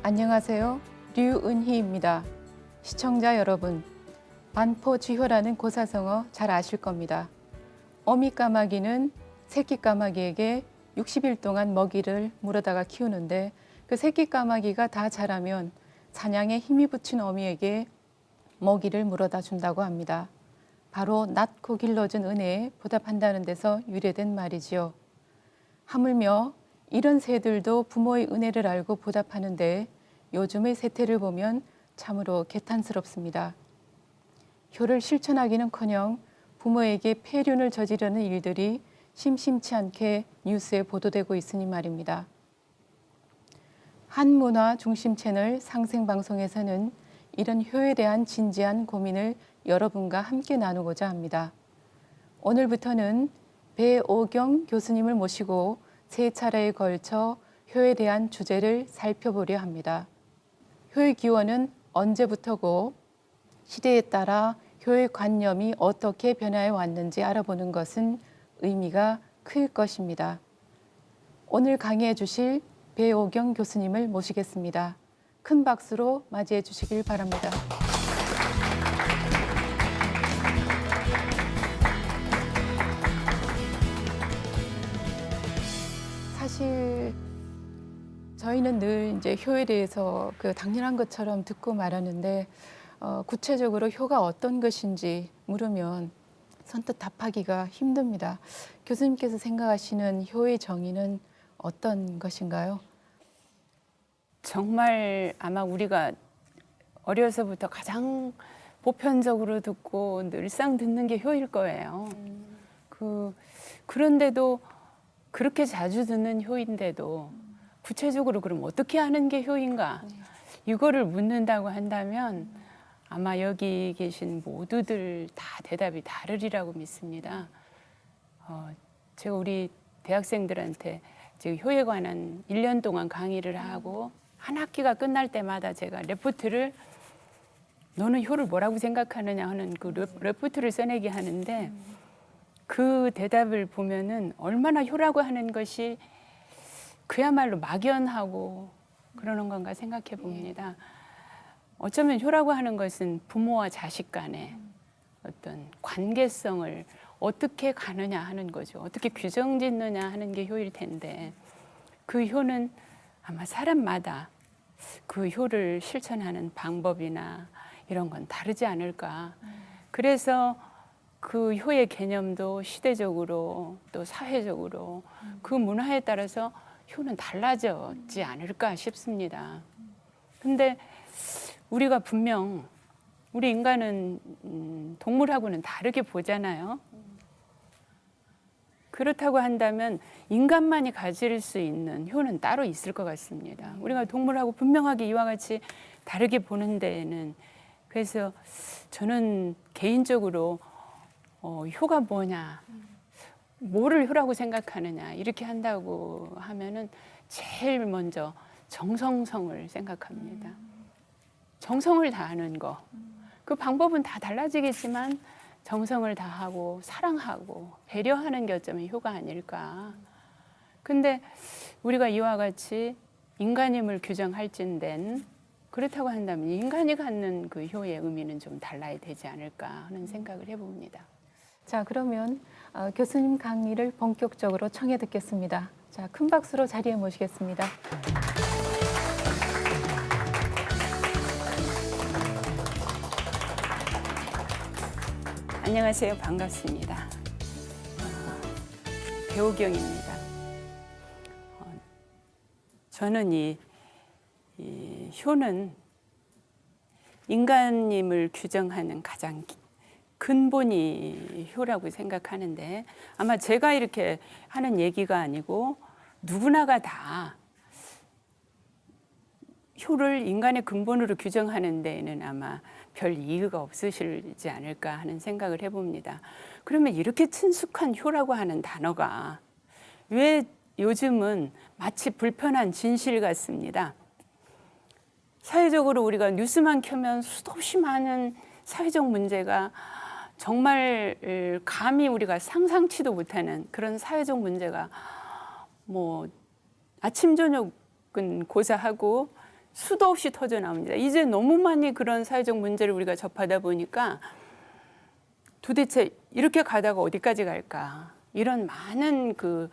안녕하세요. 류은희입니다. 시청자 여러분, 반포쥐효라는 고사성어 잘 아실 겁니다. 어미 까마귀는 새끼 까마귀에게 60일 동안 먹이를 물어다가 키우는데 그 새끼 까마귀가 다 자라면 사냥에 힘이 붙인 어미에게 먹이를 물어다 준다고 합니다. 바로 낳고 길러준 은혜에 보답한다는 데서 유래된 말이지요. 하물며 이런 새들도 부모의 은혜를 알고 보답하는데 요즘의 세태를 보면 참으로 개탄스럽습니다. 효를 실천하기는커녕 부모에게 폐륜을 저지르는 일들이 심심치 않게 뉴스에 보도되고 있으니 말입니다. 한문화 중심 채널 상생방송에서는 이런 효에 대한 진지한 고민을 여러분과 함께 나누고자 합니다. 오늘부터는 배오경 교수님을 모시고 세 차례에 걸쳐 효에 대한 주제를 살펴보려 합니다. 효의 기원은 언제부터고 시대에 따라 효의 관념이 어떻게 변화해 왔는지 알아보는 것은 의미가 클 것입니다. 오늘 강의해 주실 배오경 교수님을 모시겠습니다. 큰 박수로 맞이해 주시길 바랍니다. 사실 저희는 늘 이제 효에 대해서 당연한 것처럼 듣고 말하는데 구체적으로 효가 어떤 것인지 물으면 선뜻 답하기가 힘듭니다. 교수님께서 생각하시는 효의 정의는 어떤 것인가요? 정말 아마 우리가 어려서부터 가장 보편적으로 듣고 늘상 듣는 게 효일 거예요. 그런데도 그렇게 자주 듣는 효인데도 구체적으로 그럼 어떻게 하는 게 효인가? 이거를 묻는다고 한다면 아마 여기 계신 모두들 다 대답이 다르리라고 믿습니다. 제가 우리 대학생들한테 지금 효에 관한 1년 동안 강의를 하고 한 학기가 끝날 때마다 제가 레포트를 너는 효를 뭐라고 생각하느냐 하는 그 레포트를 써내게 하는데 그 대답을 보면은 얼마나 효라고 하는 것이 그야말로 막연하고 그러는 건가 생각해 봅니다. 어쩌면 효라고 하는 것은 부모와 자식 간의 어떤 관계성을 어떻게 가느냐 하는 거죠. 어떻게 규정 짓느냐 하는 게 효일 텐데 그 효는 아마 사람마다 그 효를 실천하는 방법이나 이런 건 다르지 않을까. 그래서 그 효의 개념도 시대적으로 또 사회적으로 그 문화에 따라서 효는 달라졌지 않을까 싶습니다. 근데 우리가 분명 우리 인간은 동물하고는 다르게 보잖아요. 그렇다고 한다면 인간만이 가질 수 있는 효는 따로 있을 것 같습니다. 우리가 동물하고 분명하게 이와 같이 다르게 보는 데에는 그래서 저는 개인적으로 효가 뭐냐, 뭐를 효라고 생각하느냐 이렇게 한다고 하면은 제일 먼저 정성성을 생각합니다. 정성을 다하는 거. 그 방법은 다 달라지겠지만 정성을 다하고 사랑하고 배려하는 게 어쩌면 효가 아닐까. 근데 우리가 이와 같이 인간임을 규정할진된 그렇다고 한다면 인간이 갖는 그 효의 의미는 좀 달라야 되지 않을까 하는 생각을 해봅니다. 자, 그러면 교수님 강의를 본격적으로 청해 듣겠습니다. 자, 큰 박수로 자리에 모시겠습니다. 안녕하세요. 반갑습니다. 배오경입니다. 저는 이 효는 인간임을 규정하는 가장 근본이 효라고 생각하는데 아마 제가 이렇게 하는 얘기가 아니고 누구나가 다 효를 인간의 근본으로 규정하는 데에는 아마 별 이유가 없으시지 않을까 하는 생각을 해봅니다. 그러면 이렇게 친숙한 효라고 하는 단어가 왜 요즘은 마치 불편한 진실 같습니다. 사회적으로 우리가 뉴스만 켜면 수도 없이 많은 사회적 문제가 정말 감히 우리가 상상치도 못하는 그런 사회적 문제가 뭐 아침 저녁은 고사하고 수도 없이 터져 나옵니다. 이제 너무 많이 그런 사회적 문제를 우리가 접하다 보니까 도대체 이렇게 가다가 어디까지 갈까? 이런 많은 그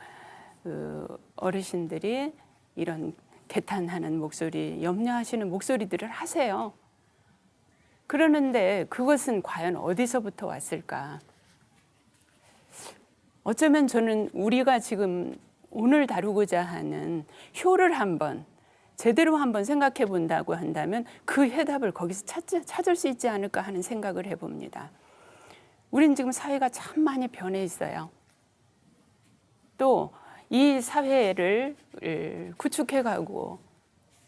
어르신들이 이런 개탄하는 목소리, 염려하시는 목소리들을 하세요. 그러는데 그것은 과연 어디서부터 왔을까? 어쩌면 저는 우리가 지금 오늘 다루고자 하는 효를 한번 제대로 한번 생각해 본다고 한다면 그 해답을 거기서 찾을 수 있지 않을까 하는 생각을 해봅니다. 우린 지금 사회가 참 많이 변해 있어요. 또 이 사회를 구축해 가고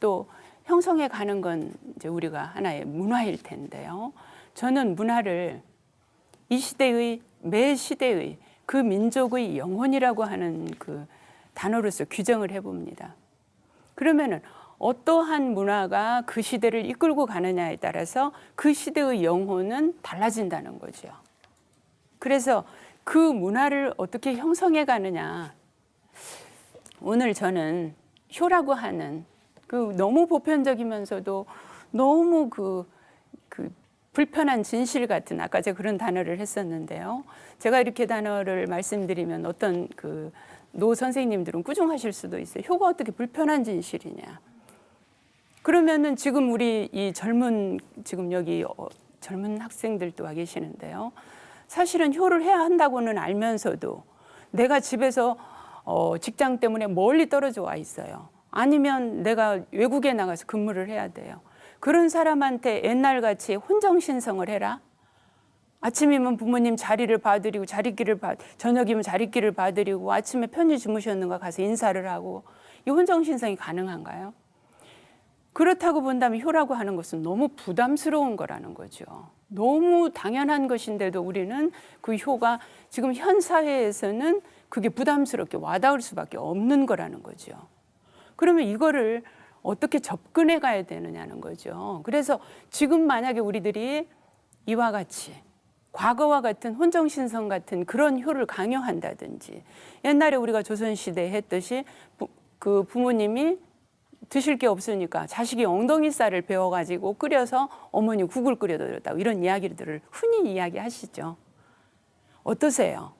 또 형성해 가는 건 이제 우리가 하나의 문화일 텐데요. 저는 문화를 이 시대의 매 시대의 그 민족의 영혼이라고 하는 그 단어로서 규정을 해봅니다. 그러면은 어떠한 문화가 그 시대를 이끌고 가느냐에 따라서 그 시대의 영혼은 달라진다는 거죠. 그래서 그 문화를 어떻게 형성해 가느냐. 오늘 저는 효라고 하는 그 너무 보편적이면서도 너무 그 불편한 진실 같은 아까 제가 그런 단어를 했었는데요. 제가 이렇게 단어를 말씀드리면 어떤 그 노 선생님들은 꾸중하실 수도 있어요. 효가 어떻게 불편한 진실이냐. 그러면은 지금 우리 이 젊은 지금 여기 젊은 학생들도 와 계시는데요. 사실은 효를 해야 한다고는 알면서도 내가 집에서 직장 때문에 멀리 떨어져 와 있어요. 아니면 내가 외국에 나가서 근무를 해야 돼요. 그런 사람한테 옛날같이 혼정신성을 해라. 아침이면 부모님 자리를 봐드리고 저녁이면 자리끼를 봐드리고 아침에 편히 주무셨는가 가서 인사를 하고 이 혼정신성이 가능한가요? 그렇다고 본다면 효라고 하는 것은 너무 부담스러운 거라는 거죠. 너무 당연한 것인데도 우리는 그 효가 지금 현 사회에서는 그게 부담스럽게 와닿을 수밖에 없는 거라는 거죠. 그러면 이거를 어떻게 접근해 가야 되느냐는 거죠. 그래서 지금 만약에 우리들이 이와 같이 과거와 같은 혼정신성 같은 그런 효를 강요한다든지 옛날에 우리가 조선시대에 했듯이 그 부모님이 드실 게 없으니까 자식이 엉덩이 쌀을 배워가지고 끓여서 어머니 국을 끓여드렸다고 이런 이야기들을 흔히 이야기하시죠. 어떠세요?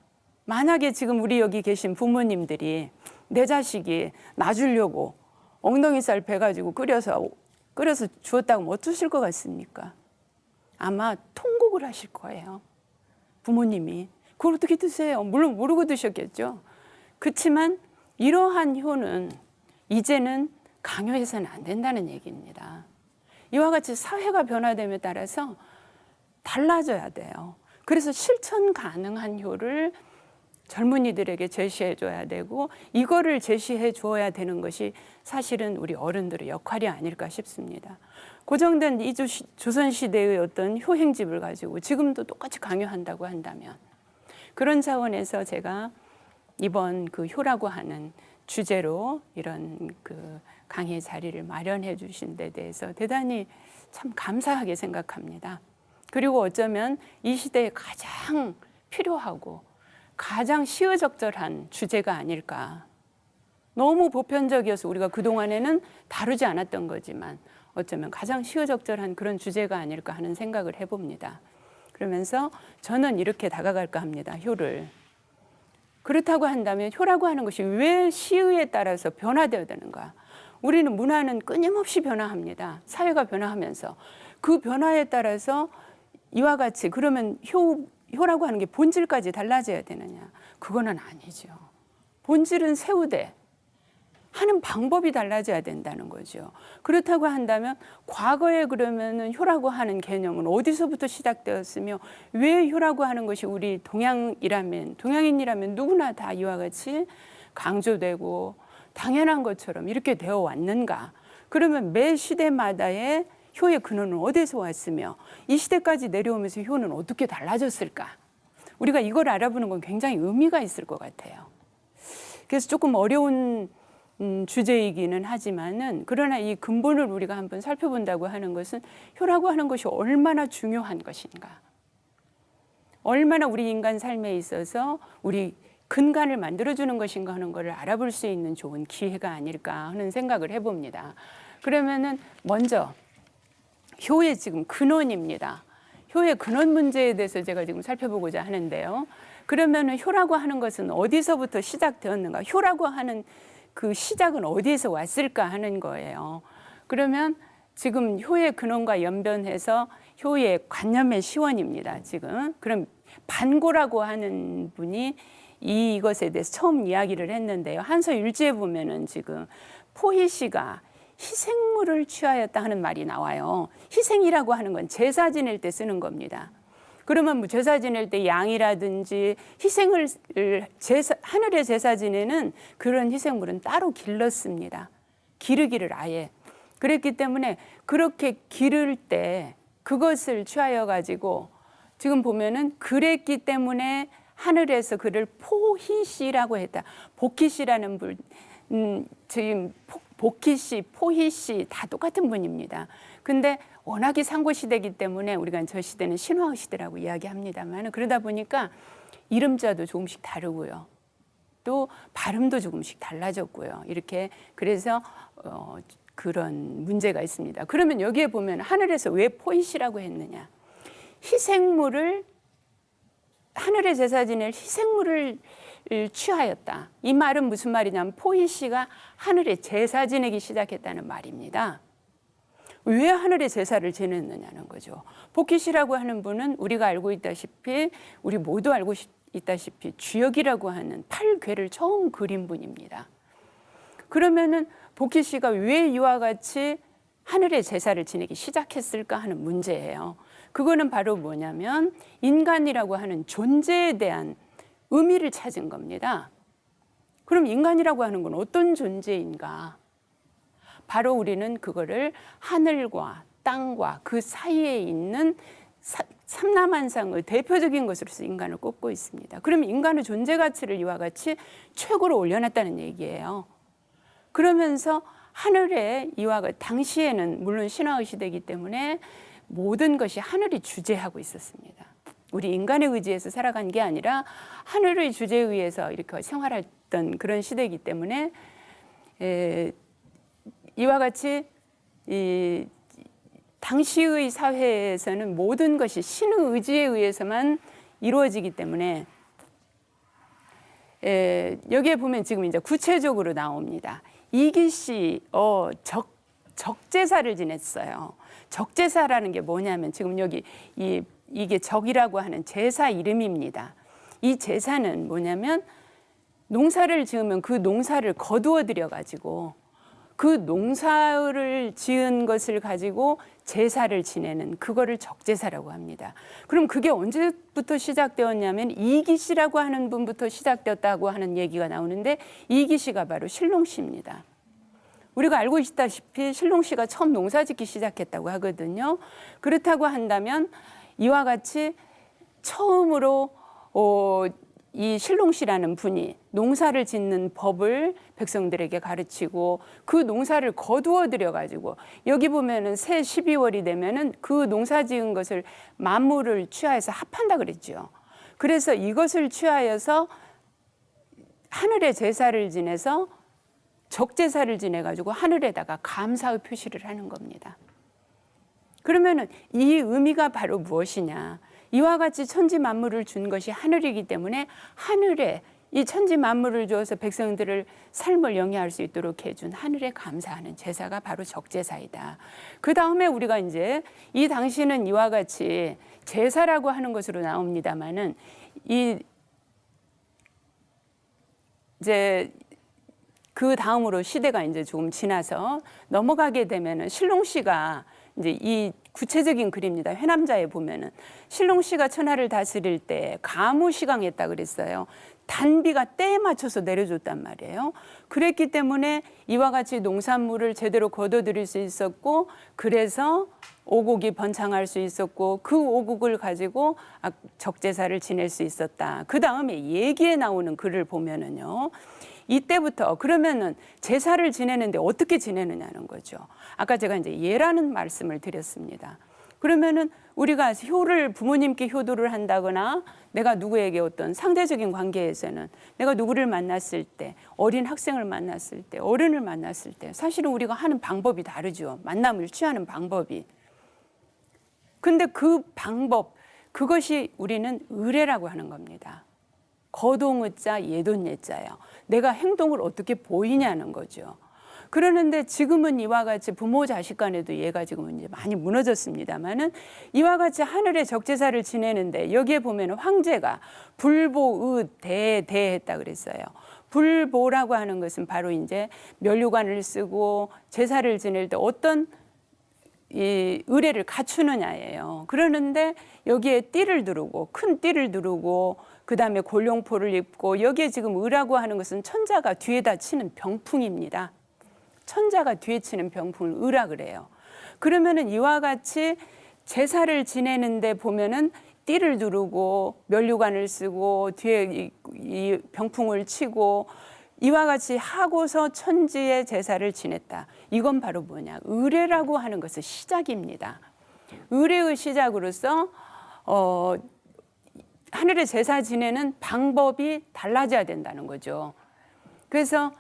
만약에 지금 우리 여기 계신 부모님들이 내 자식이 놔주려고 엉덩이 쌀 배가지고 끓여서 주었다고 하면 어떠실 것 같습니까? 아마 통곡을 하실 거예요. 부모님이. 그걸 어떻게 드세요? 물론 모르고 드셨겠죠. 그렇지만 이러한 효는 이제는 강요해서는 안 된다는 얘기입니다. 이와 같이 사회가 변화됨에 따라서 달라져야 돼요. 그래서 실천 가능한 효를 젊은이들에게 제시해 줘야 되고 이거를 제시해 주어야 되는 것이 사실은 우리 어른들의 역할이 아닐까 싶습니다. 고정된 이 조선시대의 어떤 효행집을 가지고 지금도 똑같이 강요한다고 한다면 그런 차원에서 제가 이번 그 효라고 하는 주제로 이런 그 강의 자리를 마련해 주신 데 대해서 대단히 참 감사하게 생각합니다. 그리고 어쩌면 이 시대에 가장 필요하고 가장 시의적절한 주제가 아닐까. 너무 보편적이어서 우리가 그동안에는 다루지 않았던 거지만 어쩌면 가장 시의적절한 그런 주제가 아닐까 하는 생각을 해봅니다. 그러면서 저는 이렇게 다가갈까 합니다. 효를. 그렇다고 한다면 효라고 하는 것이 왜 시의에 따라서 변화되어야 되는가. 우리는 문화는 끊임없이 변화합니다. 사회가 변화하면서 그 변화에 따라서 이와 같이 그러면 효라고 하는 게 본질까지 달라져야 되느냐. 그거는 아니죠. 본질은 세우되 하는 방법이 달라져야 된다는 거죠. 그렇다고 한다면 과거에 그러면은 효라고 하는 개념은 어디서부터 시작되었으며 왜 효라고 하는 것이 우리 동양인이라면 누구나 다 이와 같이 강조되고 당연한 것처럼 이렇게 되어 왔는가. 그러면 매 시대마다의 효의 근원은 어디서 왔으며 이 시대까지 내려오면서 효는 어떻게 달라졌을까. 우리가 이걸 알아보는 건 굉장히 의미가 있을 것 같아요. 그래서 조금 어려운 주제이기는 하지만은 그러나 이 근본을 우리가 한번 살펴본다고 하는 것은 효라고 하는 것이 얼마나 중요한 것인가. 얼마나 우리 인간 삶에 있어서 우리 근간을 만들어주는 것인가 하는 것을 알아볼 수 있는 좋은 기회가 아닐까 하는 생각을 해봅니다. 그러면은 먼저 효의 지금 근원입니다. 효의 근원 문제에 대해서 제가 지금 살펴보고자 하는데요. 그러면은 효라고 하는 것은 어디서부터 시작되었는가? 효라고 하는 그 시작은 어디에서 왔을까 하는 거예요. 그러면 지금 효의 근원과 연변해서 효의 관념의 시원입니다. 지금 그럼 반고라고 하는 분이 이것에 대해서 처음 이야기를 했는데요. 한서 일지에 보면은 지금 포희 씨가 희생물을 취하였다 하는 말이 나와요. 희생이라고 하는 건 제사 지낼 때 쓰는 겁니다. 그러면 뭐 제사 지낼 때 양이라든지 희생을 하늘의 제사 지내는 그런 희생물은 따로 길렀습니다. 기르기를 아예. 그랬기 때문에 그렇게 기를 때 그것을 취하여 가지고 지금 보면은 그랬기 때문에 하늘에서 그를 포희씨라고 했다. 복희씨라는 분, 지금 복희씨, 포희씨 다 똑같은 분입니다. 근데 워낙에 상고 시대이기 때문에 우리가 저 시대는 신화 시대라고 이야기합니다만 그러다 보니까 이름자도 조금씩 다르고요. 또 발음도 조금씩 달라졌고요. 이렇게 그래서 그런 문제가 있습니다. 그러면 여기에 보면 하늘에서 왜 포희씨라고 했느냐? 희생물을 하늘의 제사 지낼 희생물을 취하였다. 이 말은 무슨 말이냐면 포희씨가 하늘의 제사 지내기 시작했다는 말입니다. 왜 하늘의 제사를 지냈느냐는 거죠. 복희씨라고 하는 분은 우리가 알고 있다시피 우리 모두 알고 있다시피 주역이라고 하는 8궤를 처음 그린 분입니다. 그러면은 복희씨가 왜 이와 같이 하늘의 제사를 지내기 시작했을까 하는 문제예요. 그거는 바로 뭐냐면 인간이라고 하는 존재에 대한 의미를 찾은 겁니다. 그럼 인간이라고 하는 건 어떤 존재인가? 바로 우리는 그거를 하늘과 땅과 그 사이에 있는 삼라만상의 대표적인 것으로서 인간을 꼽고 있습니다. 그러면 인간의 존재 가치를 이와 같이 최고로 올려놨다는 얘기예요. 그러면서 하늘에 이와 같이 당시에는 물론 신화의 시대이기 때문에 모든 것이 하늘이 주재하고 있었습니다. 우리 인간의 의지에서 살아간 게 아니라 하늘의 주재에 의해서 이렇게 생활했던 그런 시대이기 때문에 이와 같이 이 당시의 사회에서는 모든 것이 신의 의지에 의해서만 이루어지기 때문에 여기에 보면 지금 이제 구체적으로 나옵니다. 이기씨 적제사를 지냈어요. 적제사라는 게 뭐냐면 지금 여기 이게 적이라고 하는 제사 이름입니다. 이 제사는 뭐냐면 농사를 지으면 그 농사를 거두어 들여 가지고 그 농사를 지은 것을 가지고 제사를 지내는 그거를 적제사라고 합니다. 그럼 그게 언제부터 시작되었냐면 이기씨라고 하는 분부터 시작되었다고 하는 얘기가 나오는데 이기씨가 바로 신롱씨입니다. 우리가 알고 있다시피 신롱씨가 처음 농사 짓기 시작했다고 하거든요. 그렇다고 한다면 이와 같이 처음으로 이 신롱씨라는 분이 농사를 짓는 법을 백성들에게 가르치고 그 농사를 거두어 들여 가지고 여기 보면은 새 12월이 되면은 그 농사 지은 것을 만물을 취하여서 합한다 그랬죠. 그래서 이것을 취하여서 하늘의 제사를 지내서 적제사를 지내 가지고 하늘에다가 감사의 표시를 하는 겁니다. 그러면은 이 의미가 바로 무엇이냐? 이와 같이 천지 만물을 준 것이 하늘이기 때문에 하늘에 이 천지 만물을 주어서 백성들을 삶을 영위할 수 있도록 해준 하늘에 감사하는 제사가 바로 적제사이다. 그 다음에 우리가 이제 이 당시는 이와 같이 제사라고 하는 것으로 나옵니다만은 이제 그 다음으로 시대가 이제 조금 지나서 넘어가게 되면은 신롱씨가 이제 이 구체적인 글입니다. 회남자에 보면은 신롱씨가 천하를 다스릴 때 가무시강했다 그랬어요. 단비가 때에 맞춰서 내려줬단 말이에요. 그랬기 때문에 이와 같이 농산물을 제대로 거둬들일 수 있었고 그래서 오곡이 번창할 수 있었고 그 오곡을 가지고 적제사를 지낼 수 있었다. 그 다음에 얘기에 나오는 글을 보면은요. 이때부터 그러면은 제사를 지내는데 어떻게 지내느냐는 거죠. 아까 제가 이제 예라는 말씀을 드렸습니다. 그러면은 우리가 효를 부모님께 효도를 한다거나 내가 누구에게 어떤 상대적인 관계에서는 내가 누구를 만났을 때 어린 학생을 만났을 때 어른을 만났을 때 사실은 우리가 하는 방법이 다르죠. 만남을 취하는 방법이. 근데 그 방법 그것이 우리는 의례라고 하는 겁니다. 거동의자 예돈예자예요. 내가 행동을 어떻게 보이냐는 거죠. 그러는데 지금은 이와 같이 부모 자식 간에도 얘가 지금 이제 많이 무너졌습니다만은 이와 같이 하늘의 적제사를 지내는데 여기에 보면 황제가 불보의 대했다 그랬어요. 불보라고 하는 것은 바로 이제 면류관을 쓰고 제사를 지낼 때 어떤 이 의례를 갖추느냐예요. 그러는데 여기에 띠를 두르고 큰 띠를 두르고 그다음에 골룡포를 입고 여기에 지금 의라고 하는 것은 천자가 뒤에다 치는 병풍입니다. 천자가 뒤에 치는 병풍을 의라 그래요. 그러면은 이와 같이 제사를 지내는데 보면은 띠를 두르고 면류관을 쓰고 뒤에 이 병풍을 치고 이와 같이 하고서 천지의 제사를 지냈다. 이건 바로 뭐냐? 의례라고 하는 것의 시작입니다. 의례의 시작으로서 하늘의 제사 지내는 방법이 달라져야 된다는 거죠. 그래서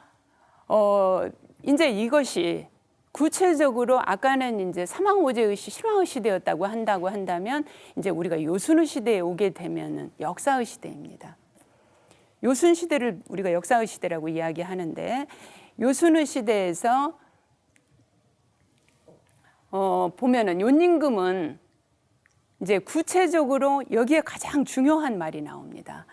이제 이것이 구체적으로 아까는 이제 사망오제의 실화의 시대였다고 한다면 이제 우리가 요순의 시대에 오게 되면은 역사의 시대입니다. 요순 시대를 우리가 역사의 시대라고 이야기하는데 요순의 시대에서 보면은 요님금은 이제 구체적으로 여기에 가장 중요한 말이 나옵니다.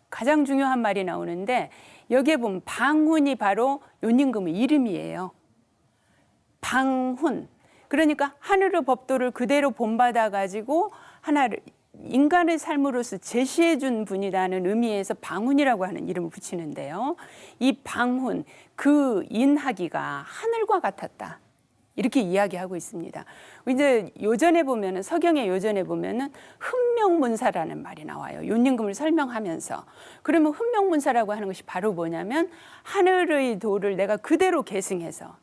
가장 중요한 말이 나오는데 여기에 보면 방훈이 바로 요님금의 이름이에요. 방훈. 그러니까 하늘의 법도를 그대로 본받아 가지고 하나를 인간의 삶으로서 제시해 준 분이라는 의미에서 방훈이라고 하는 이름을 붙이는데요. 이 방훈, 그 인하기가 하늘과 같았다. 이렇게 이야기하고 있습니다. 이제 요전에 보면은 서경의 요전에 보면은 흠명문사라는 말이 나와요. 요님금을 설명하면서. 그러면 흠명문사라고 하는 것이 바로 뭐냐면 하늘의 도를 내가 그대로 계승해서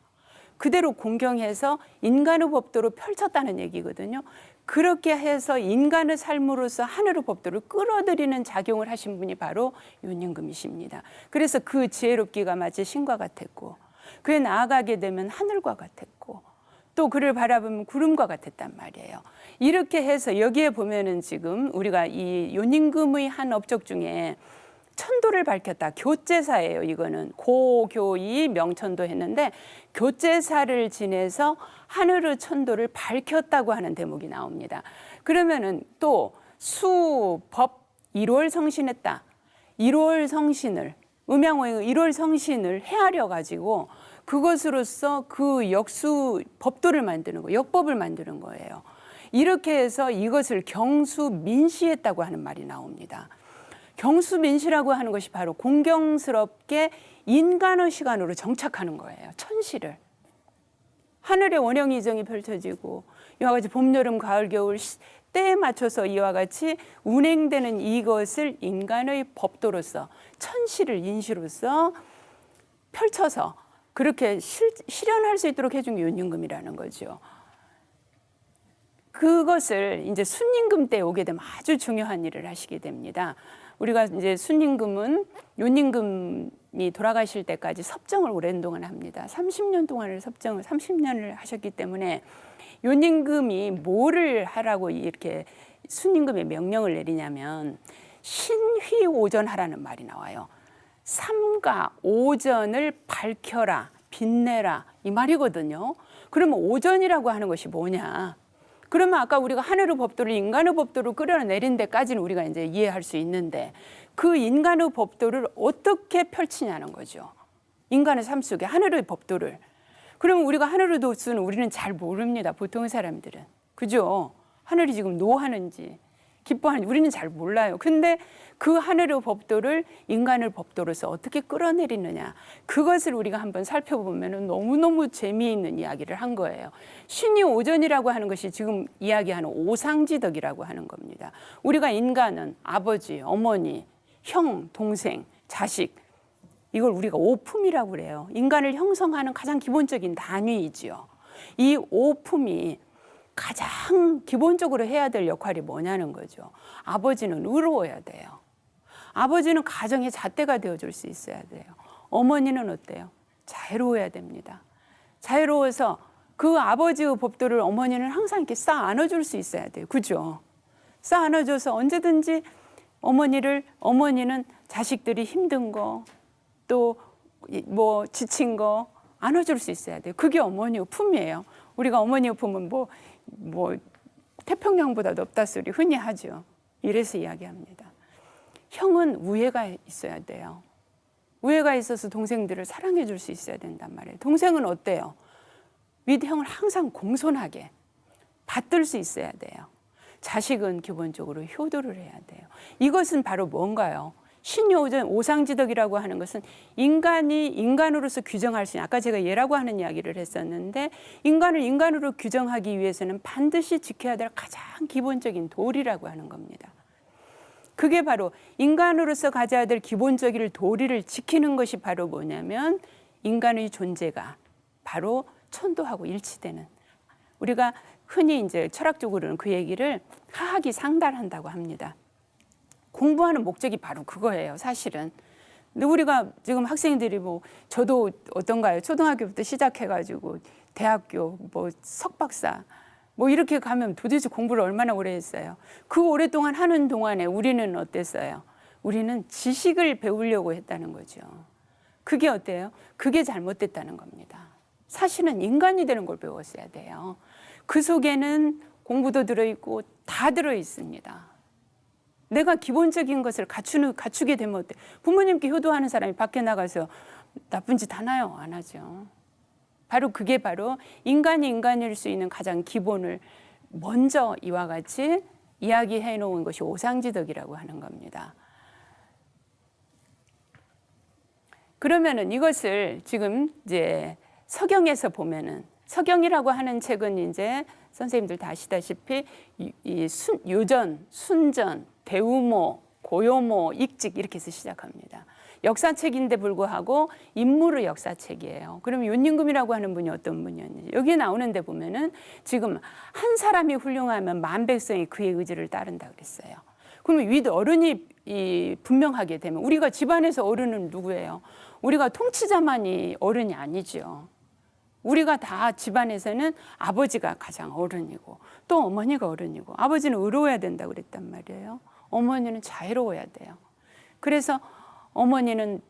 그대로 공경해서 인간의 법도로 펼쳤다는 얘기거든요. 그렇게 해서 인간의 삶으로서 하늘의 법도를 끌어들이는 작용을 하신 분이 바로 요님금이십니다. 그래서 그 지혜롭기가 마치 신과 같았고 그에 나아가게 되면 하늘과 같았고 또 그를 바라보면 구름과 같았단 말이에요. 이렇게 해서 여기에 보면은 지금 우리가 이 요님금의 한 업적 중에 천도를 밝혔다. 교제사예요. 이거는 고교이 명천도 했는데 교제사를 지내서 하늘의 천도를 밝혔다고 하는 대목이 나옵니다. 그러면은 또 수법 1월 성신했다. 1월 성신을 음양오행의 1월 성신을 헤아려 가지고 그것으로서 그 역수 법도를 만드는 거, 역법을 만드는 거예요. 이렇게 해서 이것을 경수민시했다고 하는 말이 나옵니다. 경수민시라고 하는 것이 바로 공경스럽게 인간의 시간으로 정착하는 거예요. 천시를. 하늘의 원형이정이 펼쳐지고 이와 같이 봄, 여름, 가을, 겨울 때에 맞춰서 이와 같이 운행되는 이것을 인간의 법도로서 천시를 인시로서 펼쳐서 그렇게 실현할 수 있도록 해준 게 요님금이라는 거죠. 그것을 이제 순임금 때 오게 되면 아주 중요한 일을 하시게 됩니다. 우리가 이제 순임금은 요님금이 돌아가실 때까지 섭정을 오랜 동안 합니다. 30년 동안을 섭정을 30년을 하셨기 때문에 요님금이 뭐를 하라고 이렇게 순임금의 명령을 내리냐면 신휘오전하라는 말이 나와요. 삼가 오전을 밝혀라, 빛내라 이 말이거든요. 그러면 오전이라고 하는 것이 뭐냐? 그러면 아까 우리가 하늘의 법도를 인간의 법도로 끌어내린 데까지는 우리가 이제 이해할 수 있는데 그 인간의 법도를 어떻게 펼치냐는 거죠. 인간의 삶 속에 하늘의 법도를. 그러면 우리가 하늘의 도수는 우리는 잘 모릅니다. 보통의 사람들은. 그죠? 하늘이 지금 노하는지 기뻐하는지 우리는 잘 몰라요. 근데 그 하늘의 법도를 인간의 법도로서 어떻게 끌어내리느냐. 그것을 우리가 한번 살펴보면 너무너무 재미있는 이야기를 한 거예요. 신이 오전이라고 하는 것이 지금 이야기하는 오상지덕이라고 하는 겁니다. 우리가 인간은 아버지, 어머니, 형, 동생, 자식 이걸 우리가 오품이라고 그래요. 인간을 형성하는 가장 기본적인 단위이지요. 이 오품이 가장 기본적으로 해야 될 역할이 뭐냐는 거죠. 아버지는 의로워야 돼요. 아버지는 가정의 잣대가 되어줄 수 있어야 돼요. 어머니는 어때요? 자유로워야 됩니다. 자유로워서 그 아버지의 법도를 어머니는 항상 이렇게 쌓아 안아줄 수 있어야 돼요. 그죠? 쌓아 안아줘서 언제든지 어머니는 자식들이 힘든 거, 또 뭐 지친 거 안아줄 수 있어야 돼요. 그게 어머니의 품이에요. 우리가 어머니의 품은 뭐 태평양보다 높다 소리 흔히 하죠. 이래서 이야기합니다. 형은 우애가 있어야 돼요. 우애가 있어서 동생들을 사랑해 줄 수 있어야 된단 말이에요. 동생은 어때요? 윗 형을 항상 공손하게 받들 수 있어야 돼요. 자식은 기본적으로 효도를 해야 돼요. 이것은 바로 뭔가요? 신요전 오상지덕이라고 하는 것은 인간이 인간으로서 규정할 수 있는, 아까 제가 예라고 하는 이야기를 했었는데, 인간을 인간으로 규정하기 위해서는 반드시 지켜야 될 가장 기본적인 도리라고 하는 겁니다. 그게 바로 인간으로서 가져야 될 기본적인 도리를 지키는 것이 바로 뭐냐면 인간의 존재가 바로 천도하고 일치되는, 우리가 흔히 이제 철학적으로는 그 얘기를 하학이 상달한다고 합니다. 공부하는 목적이 바로 그거예요, 사실은. 근데 우리가 지금 학생들이 저도 어떤가요? 초등학교부터 시작해가지고 대학교, 석박사, 이렇게 가면 도대체 공부를 얼마나 오래 했어요? 그 오랫동안 하는 동안에 우리는 어땠어요? 우리는 지식을 배우려고 했다는 거죠. 그게 어때요? 그게 잘못됐다는 겁니다. 사실은 인간이 되는 걸 배웠어야 돼요. 그 속에는 공부도 들어있고 다 들어있습니다. 내가 기본적인 것을 갖추게 되면 어때? 부모님께 효도하는 사람이 밖에 나가서 나쁜 짓 하나요? 안 하죠. 그게 바로 인간이 인간일 수 있는 가장 기본을 먼저 이와 같이 이야기해 놓은 것이 오상지덕이라고 하는 겁니다. 그러면은 이것을 지금 이제 서경에서 보면은, 서경이라고 하는 책은 이제 선생님들 다 아시다시피 유전, 순전, 대우모, 고요모, 익직 이렇게 해서 시작합니다. 역사책인데 불구하고 인물의 역사책이에요. 그럼 윤임금이라고 하는 분이 어떤 분이었는지 여기에 나오는데 보면은 지금 한 사람이 훌륭하면 만 백성이 그의 의지를 따른다 그랬어요. 그러면 윗 어른이 분명하게 되면, 우리가 집안에서 어른은 누구예요? 우리가 통치자만이 어른이 아니죠. 우리가 다 집안에서는 아버지가 가장 어른이고 또 어머니가 어른이고, 아버지는 의로워야 된다고 그랬단 말이에요. 어머니는 자유로워야 돼요. 그래서 어머니는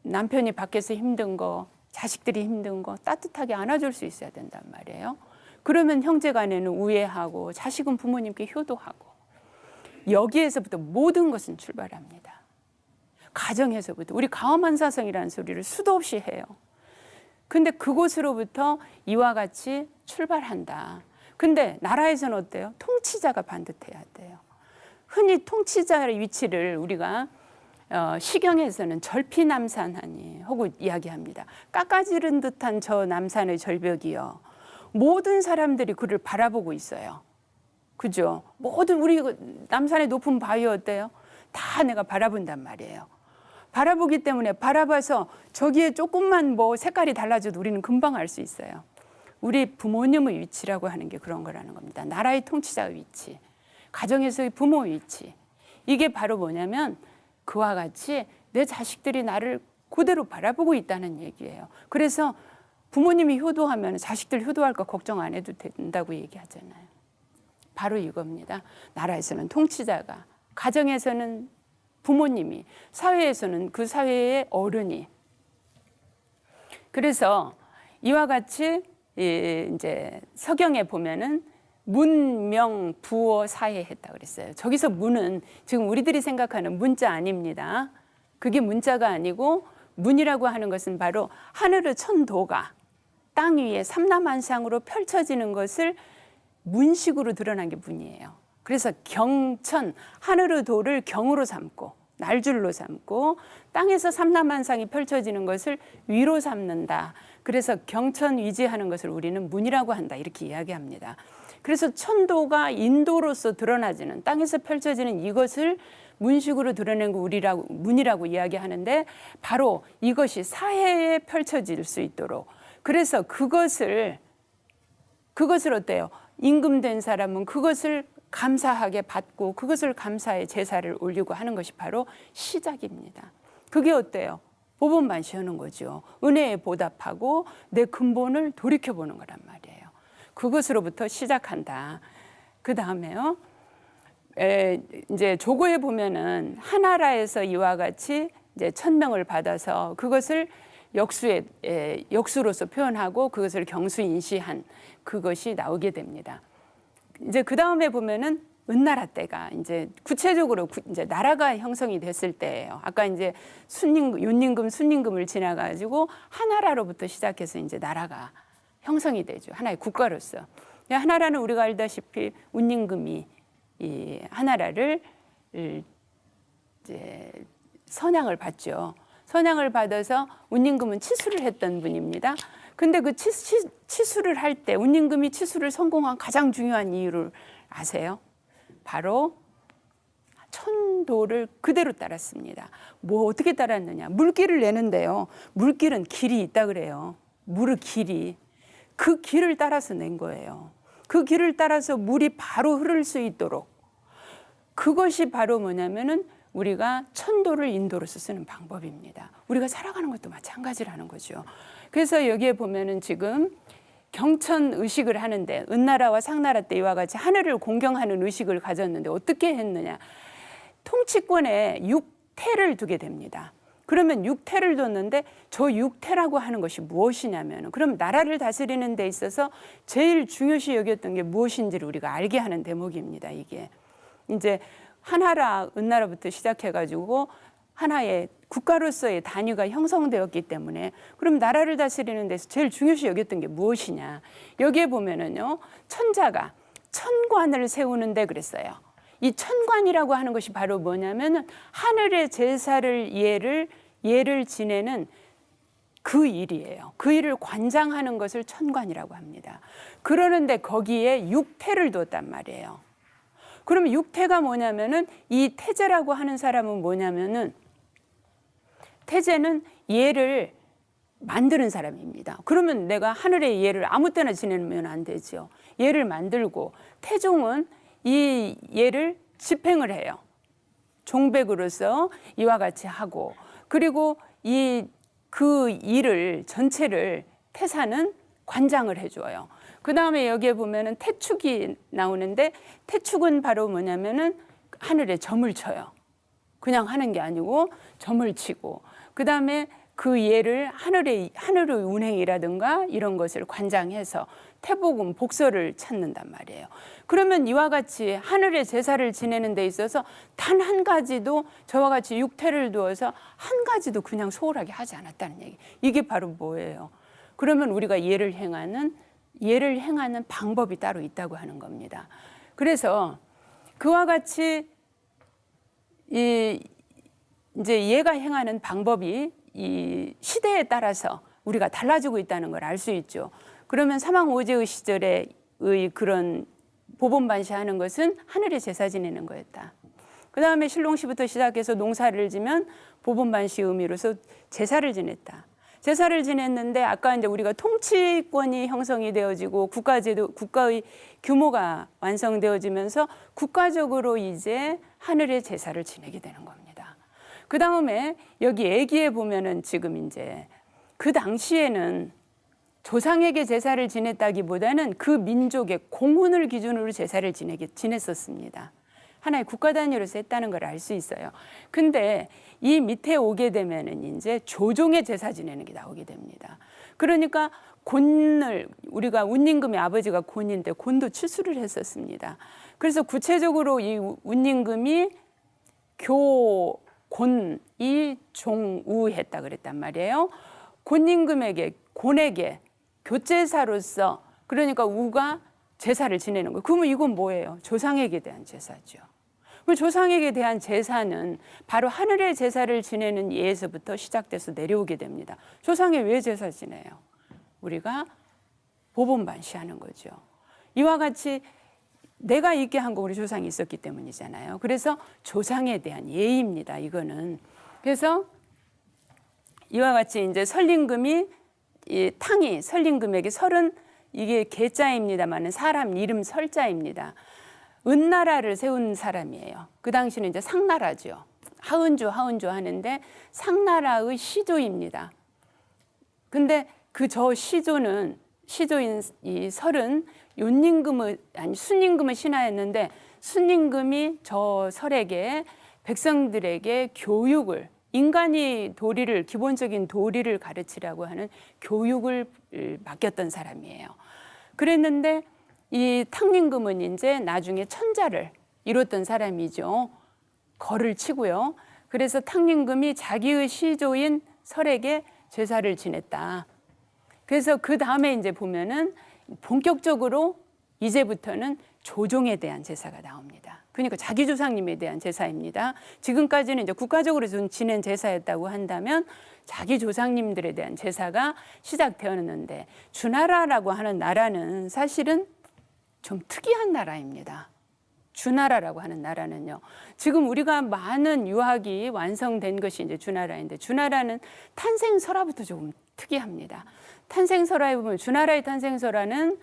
남편이 밖에서 힘든 거, 자식들이 힘든 거 따뜻하게 안아줄 수 있어야 된단 말이에요. 그러면 형제간에는 우애하고 자식은 부모님께 효도하고, 여기에서부터 모든 것은 출발합니다. 가정에서부터. 우리 가엄한사성이라는 소리를 수도 없이 해요. 근데 그곳으로부터 이와 같이 출발한다. 근데 나라에서는 어때요? 통치자가 반듯해야 돼요. 흔히 통치자의 위치를 우리가 시경에서는 절피남산하니 하고 이야기합니다. 깎아지른 듯한 저 남산의 절벽이요, 모든 사람들이 그를 바라보고 있어요. 그죠? 모든 우리 남산의 높은 바위 어때요? 다 내가 바라본단 말이에요. 바라보기 때문에 바라봐서 저기에 조금만 색깔이 달라져도 우리는 금방 알 수 있어요. 우리 부모님의 위치라고 하는 게 그런 거라는 겁니다. 나라의 통치자의 위치, 가정에서의 부모의 위치. 이게 바로 뭐냐면 그와 같이 내 자식들이 나를 그대로 바라보고 있다는 얘기예요. 그래서 부모님이 효도하면 자식들 효도할까 걱정 안 해도 된다고 얘기하잖아요. 바로 이겁니다. 나라에서는 통치자가, 가정에서는 부모님이, 사회에서는 그 사회의 어른이. 그래서 이와 같이 이제 서경에 보면은 문명 부어 사회했다 그랬어요. 저기서 문은 지금 우리들이 생각하는 문자 아닙니다. 그게 문자가 아니고, 문이라고 하는 것은 바로 하늘의 천도가 땅 위에 삼라만상으로 펼쳐지는 것을 문식으로 드러난 게 문이에요. 그래서 경천, 하늘의 도를 경으로 삼고 날줄로 삼고 땅에서 삼라만상이 펼쳐지는 것을 위로 삼는다. 그래서 경천 위지하는 것을 우리는 문이라고 한다, 이렇게 이야기합니다. 그래서 천도가 인도로서 드러나지는, 땅에서 펼쳐지는 이것을 문식으로 드러낸 거 문이라고 이야기하는데, 바로 이것이 사회에 펼쳐질 수 있도록, 그래서 그것을 어때요? 임금된 사람은 그것을 감사하게 받고 그것을 감사의 제사를 올리고 하는 것이 바로 시작입니다. 그게 어때요? 보본반시하는 거죠. 은혜에 보답하고 내 근본을 돌이켜보는 거란 말이에요. 그것으로부터 시작한다. 그 다음에요. 이제 조고에 보면은 하나라에서 이와 같이 이제 1000명을 받아서 그것을 역수로서 표현하고 그것을 경수인시한 그것이 나오게 됩니다. 이제 그 다음에 보면은 은나라 때가 이제 구체적으로 이제 나라가 형성이 됐을 때예요. 아까 이제 윤임금, 순임금을 지나가지고 하나라로부터 시작해서 이제 나라가 형성이 되죠. 하나의 국가로서. 하나라는 우리가 알다시피 운임금이 이 하나라를 이제 선양을 받죠. 선양을 받아서 운임금은 치수를 했던 분입니다. 근데 그 치수를 할 때 운임금이 치수를 성공한 가장 중요한 이유를 아세요? 바로 천도를 그대로 따랐습니다. 뭐 어떻게 따랐느냐? 물길을 내는데요. 물길은 길이 있다 그래요. 물의 길이. 그 길을 따라서 낸 거예요. 그 길을 따라서 물이 바로 흐를 수 있도록. 그것이 바로 뭐냐면은 우리가 천도를 인도로서 쓰는 방법입니다. 우리가 살아가는 것도 마찬가지라는 거죠. 그래서 여기에 보면은 지금 경천 의식을 하는데 은나라와 상나라 때 이와 같이 하늘을 공경하는 의식을 가졌는데 어떻게 했느냐. 통치권에 6태를 두게 됩니다. 그러면 6태를 뒀는데 저 6태라고 하는 것이 무엇이냐면 그럼 나라를 다스리는 데 있어서 제일 중요시 여겼던 게 무엇인지를 우리가 알게 하는 대목입니다. 이게 이제 한나라, 은나라부터 시작해가지고 하나의 국가로서의 단위가 형성되었기 때문에 그럼 나라를 다스리는 데서 제일 중요시 여겼던 게 무엇이냐. 여기에 보면은요. 천자가 천관을 세우는데 그랬어요. 이 천관이라고 하는 것이 바로 뭐냐면 하늘의 제사를 예를 지내는 그 일이에요. 그 일을 관장하는 것을 천관이라고 합니다. 그러는데 거기에 6태를 뒀단 말이에요. 그러면 6태가 뭐냐면은 이 태제라고 하는 사람은 뭐냐면은 태제는 예를 만드는 사람입니다. 그러면 내가 하늘의 예를 아무 때나 지내면 안 되죠. 예를 만들고 태종은 이 예를 집행을 해요. 종백으로서 이와 같이 하고 그리고 그 일을 전체를 태사는 관장을 해줘요. 그 다음에 여기에 보면은 태축이 나오는데 태축은 바로 뭐냐면은 하늘에 점을 쳐요. 그냥 하는 게 아니고 점을 치고 그 다음에 그 예를 하늘의 운행이라든가 이런 것을 관장해서 태복음 복서를 찾는단 말이에요. 그러면 이와 같이 하늘의 제사를 지내는 데 있어서 단 한 가지도 저와 같이 6태를 두어서 한 가지도 그냥 소홀하게 하지 않았다는 얘기. 이게 바로 뭐예요? 그러면 우리가 예를 행하는 방법이 따로 있다고 하는 겁니다. 그래서 그와 같이 이제 얘가 행하는 방법이 이 시대에 따라서 우리가 달라지고 있다는 걸 알 수 있죠. 그러면 사망오제의 시절의 그런 보본반시하는 것은 하늘의 제사 지내는 거였다. 그 다음에 신롱시부터 시작해서 농사를 지면 보본반시 의미로서 제사를 지냈다. 제사를 지냈는데 아까 이제 우리가 통치권이 형성이 되어지고 국가의 규모가 완성되어지면서 국가적으로 이제 하늘의 제사를 지내게 되는 겁니다. 그 다음에 여기 애기에 보면은 지금 이제 그 당시에는 조상에게 제사를 지냈다기보다는 그 민족의 공훈을 기준으로 제사를 지냈었습니다. 하나의 국가 단위로서 했다는 걸 알 수 있어요. 근데 이 밑에 오게 되면은 이제 조종의 제사 지내는 게 나오게 됩니다. 그러니까 우리가 운임금의 아버지가 곤인데 곤도 치수를 했었습니다. 그래서 구체적으로 이 운임금이 곤이 종우했다 그랬단 말이에요. 곤에게 교제사로서 그러니까 우가 제사를 지내는 거예요. 그러면 이건 뭐예요? 조상에게 대한 제사죠. 조상에게 대한 제사는 바로 하늘의 제사를 지내는 예에서부터 시작돼서 내려오게 됩니다. 조상에 왜 제사 지내요? 우리가 보본반시하는 거죠. 이와 같이 내가 있게 한 거 우리 조상이 있었기 때문이잖아요. 그래서 조상에 대한 예입니다. 이거는. 그래서 이와 같이 이제 설림금이 이 탕이 설림금에게 이게 개자입니다만은 사람 이름 설자입니다. 은나라를 세운 사람이에요. 그 당시는 이제 상나라죠. 하은주 하는데 상나라의 시조입니다. 근데 그 저 시조인 이 설은 순임금의 신하였는데 순임금이 저 설에게 백성들에게 교육을 인간이 기본적인 도리를 가르치라고 하는 교육을 맡겼던 사람이에요. 그랬는데 이 탕림금은 이제 나중에 천자를 이뤘던 사람이죠. 거를 치고요. 그래서 탕림금이 자기의 시조인 설에게 제사를 지냈다. 그래서 그 다음에 이제 보면은 본격적으로 이제부터는 조종에 대한 제사가 나옵니다. 그러니까 자기 조상님에 대한 제사입니다. 지금까지는 이제 국가적으로 지낸 제사였다고 한다면 자기 조상님들에 대한 제사가 시작되었는데 주나라라고 하는 나라는 사실은 좀 특이한 나라입니다. 주나라라고 하는 나라는요. 지금 우리가 많은 유학이 완성된 것이 이제 주나라인데 주나라는 탄생설화부터 조금 특이합니다. 탄생설화에 보면 주나라의 탄생설화는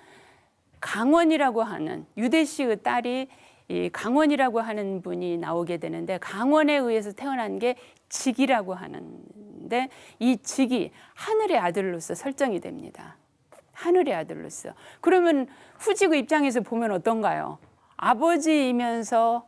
강원이라고 하는 유대씨의 딸이 이 강원이라고 하는 분이 나오게 되는데 강원에 의해서 태어난 게 직이라고 하는데 이 직이 하늘의 아들로서 설정이 됩니다. 하늘의 아들로서. 그러면 후직의 입장에서 보면 어떤가요? 아버지이면서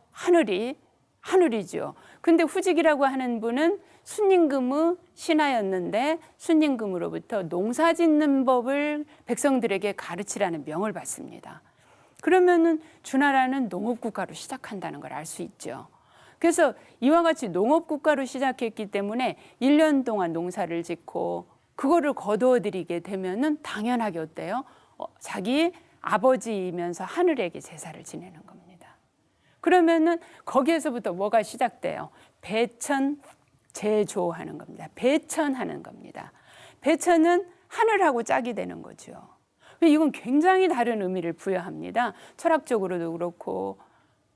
하늘이죠. 근데 후직이라고 하는 분은 순임금의 신하였는데 순임금으로부터 농사 짓는 법을 백성들에게 가르치라는 명을 받습니다. 그러면은 주나라는 농업국가로 시작한다는 걸 알 수 있죠. 그래서 이와 같이 농업국가로 시작했기 때문에 1년 동안 농사를 짓고 그거를 거두어들이게 되면은 당연하게 어때요? 자기 아버지이면서 하늘에게 제사를 지내는 겁니다. 그러면은 거기에서부터 뭐가 시작돼요? 배천 제조하는 겁니다. 배천하는 겁니다. 배천은 하늘하고 짝이 되는 거죠. 이건 굉장히 다른 의미를 부여합니다. 철학적으로도 그렇고.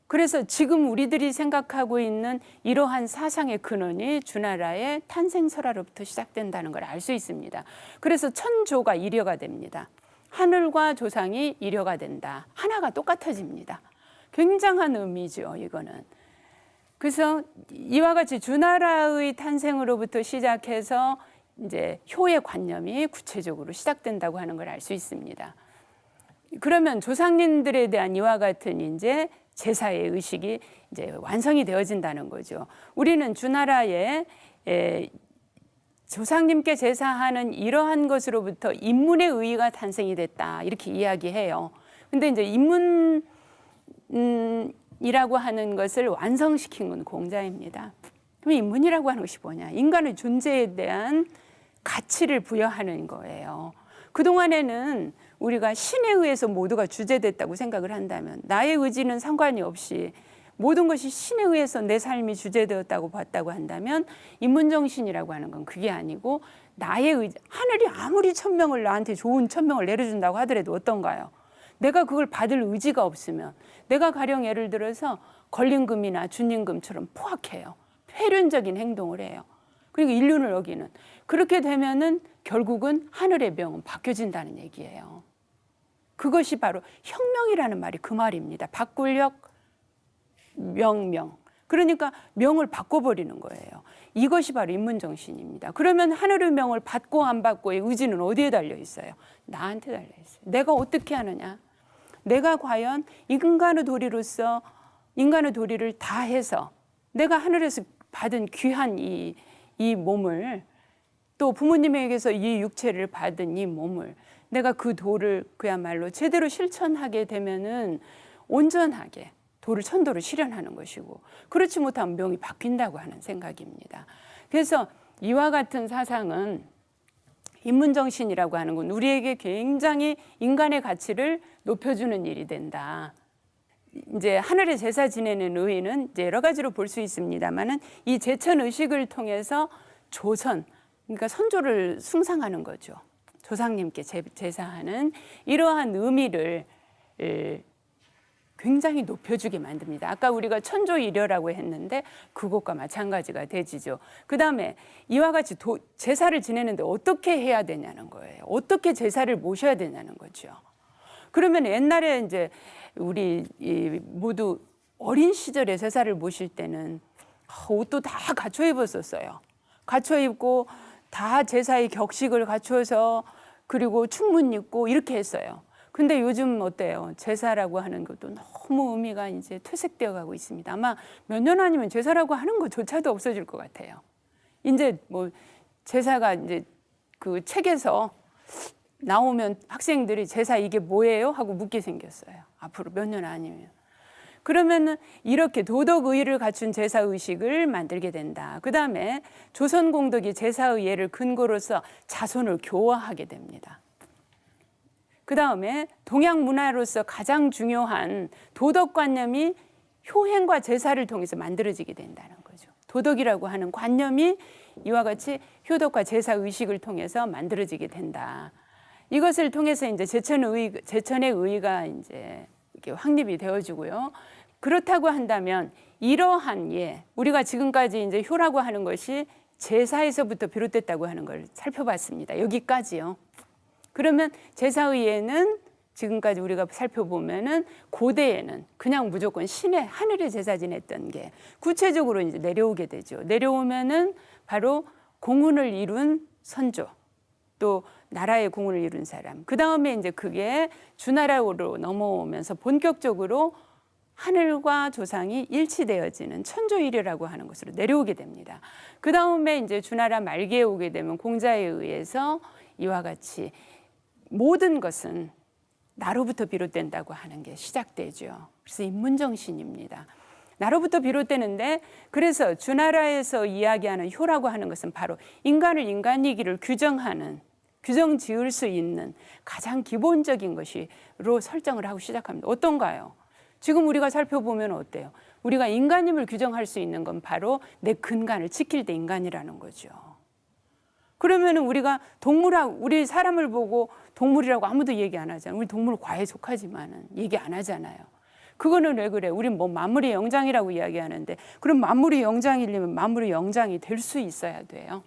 그래서 지금 우리들이 생각하고 있는 이러한 사상의 근원이 주나라의 탄생설화로부터 시작된다는 걸 알 수 있습니다. 그래서 천조가 일여가 됩니다. 하늘과 조상이 일여가 된다. 하나가 똑같아집니다. 굉장한 의미죠, 이거는. 그래서 이와 같이 주나라의 탄생으로부터 시작해서 이제 효의 관념이 구체적으로 시작된다고 하는 걸 알 수 있습니다. 그러면 조상님들에 대한 이와 같은 이제 제사의 의식이 이제 완성이 되어진다는 거죠. 우리는 주나라의 조상님께 제사하는 이러한 것으로부터 인문의 의의가 탄생이 됐다 이렇게 이야기해요. 근데 이제 인문이라고 하는 것을 완성시킨 건 공자입니다. 그럼 인문이라고 하는 것이 뭐냐? 인간의 존재에 대한 가치를 부여하는 거예요. 그동안에는 우리가 신에 의해서 모두가 주재됐다고 생각을 한다면 나의 의지는 상관이 없이 모든 것이 신에 의해서 내 삶이 주재되었다고 봤다고 한다면 인문정신이라고 하는 건 그게 아니고 나의 의지, 하늘이 아무리 천명을 나한테 좋은 천명을 내려준다고 하더라도 어떤가요? 내가 그걸 받을 의지가 없으면 내가 가령 예를 들어서 걸림금이나 준임금처럼 포악해요. 폐륜적인 행동을 해요. 그러니까 인륜을 어기는. 그렇게 되면은 결국은 하늘의 명은 바뀌어진다는 얘기예요. 그것이 바로 혁명이라는 말이 그 말입니다. 바꿀력 명명. 그러니까 명을 바꿔버리는 거예요. 이것이 바로 인문정신입니다. 그러면 하늘의 명을 받고 안 받고의 의지는 어디에 달려 있어요? 나한테 달려 있어요. 내가 어떻게 하느냐? 내가 과연 인간의 도리로서 인간의 도리를 다해서 내가 하늘에서 받은 귀한 이 몸을 또 부모님에게서 이 육체를 받은 이 몸을 내가 그 도를 그야말로 제대로 실천하게 되면은 온전하게 천도를 실현하는 것이고 그렇지 못하면 명이 바뀐다고 하는 생각입니다. 그래서 이와 같은 사상은 인문정신이라고 하는 건 우리에게 굉장히 인간의 가치를 높여주는 일이 된다. 이제 하늘의 제사 지내는 의의는 이제 여러 가지로 볼 수 있습니다만은 이 제천 의식을 통해서 조선, 그러니까 선조를 숭상하는 거죠. 조상님께 제사하는 이러한 의미를 굉장히 높여주게 만듭니다. 아까 우리가 천조일여라고 했는데 그것과 마찬가지가 되지죠. 그 다음에 이와 같이 제사를 지내는데 어떻게 해야 되냐는 거예요. 어떻게 제사를 모셔야 되냐는 거죠. 그러면 옛날에 이제 우리 모두 어린 시절에 제사를 모실 때는 옷도 다 갖춰 입었었어요. 갖춰 입고 다 제사의 격식을 갖춰서 그리고 충문 입고 이렇게 했어요. 근데 요즘 어때요? 제사라고 하는 것도 너무 의미가 이제 퇴색되어 가고 있습니다. 아마 몇 년 아니면 제사라고 하는 것조차도 없어질 것 같아요. 이제 뭐 제사가 이제 그 책에서 나오면 학생들이 제사 이게 뭐예요? 하고 묻게 생겼어요. 앞으로 몇 년 아니면. 그러면은 이렇게 도덕의의를 갖춘 제사의식을 만들게 된다. 그 다음에 조선공덕이 제사의례를 근거로서 자손을 교화하게 됩니다. 그 다음에 동양 문화로서 가장 중요한 도덕관념이 효행과 제사를 통해서 만들어지게 된다는 거죠. 도덕이라고 하는 관념이 이와 같이 효덕과 제사의식을 통해서 만들어지게 된다. 이것을 통해서 이제 제천의 의의가 이제 이렇게 확립이 되어지고요. 그렇다고 한다면 이러한 우리가 지금까지 이제 효라고 하는 것이 제사에서부터 비롯됐다고 하는 걸 살펴봤습니다. 여기까지요. 그러면 제사의례는 지금까지 우리가 살펴보면은 고대에는 그냥 무조건 신의 하늘의 제사 지냈던 게 구체적으로 이제 내려오게 되죠. 내려오면은 바로 공훈을 이룬 선조, 또 나라의 공훈을 이룬 사람. 그 다음에 이제 그게 주나라로 넘어오면서 본격적으로 하늘과 조상이 일치되어지는 천조일이라고 하는 것으로 내려오게 됩니다. 그 다음에 이제 주나라 말기에 오게 되면 공자에 의해서 이와 같이 모든 것은 나로부터 비롯된다고 하는 게 시작되죠. 그래서 인문정신입니다. 나로부터 비롯되는데 그래서 주나라에서 이야기하는 효라고 하는 것은 바로 인간을 인간이기를 규정 지을 수 있는 가장 기본적인 것으로 설정을 하고 시작합니다. 어떤가요? 지금 우리가 살펴보면 어때요? 우리가 인간임을 규정할 수 있는 건 바로 내 근간을 지킬 때 인간이라는 거죠. 그러면 우리가 우리 사람을 보고 동물이라고 아무도 얘기 안 하잖아요. 우리 동물 과에 속하지만은 얘기 안 하잖아요. 그거는 왜 그래? 우린 뭐 만물의 영장이라고 이야기하는데 그럼 만물의 영장이려면 만물의 영장이 될 수 있어야 돼요.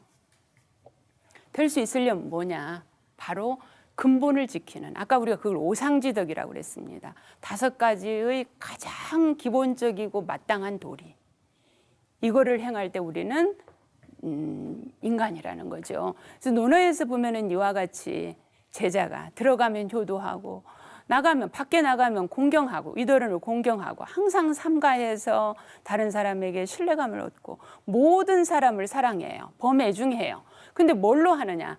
될 수 있으려면 뭐냐? 바로 근본을 지키는, 아까 우리가 그걸 오상지덕이라고 그랬습니다. 5가지의 가장 기본적이고 마땅한 도리. 이거를 행할 때 우리는 인간이라는 거죠. 그래서 논어에서 보면은 이와 같이 제자가 들어가면 효도하고 밖에 나가면 공경하고 이더러를 공경하고 항상 삼가해서 다른 사람에게 신뢰감을 얻고 모든 사람을 사랑해요. 범애중해요. 근데 뭘로 하느냐?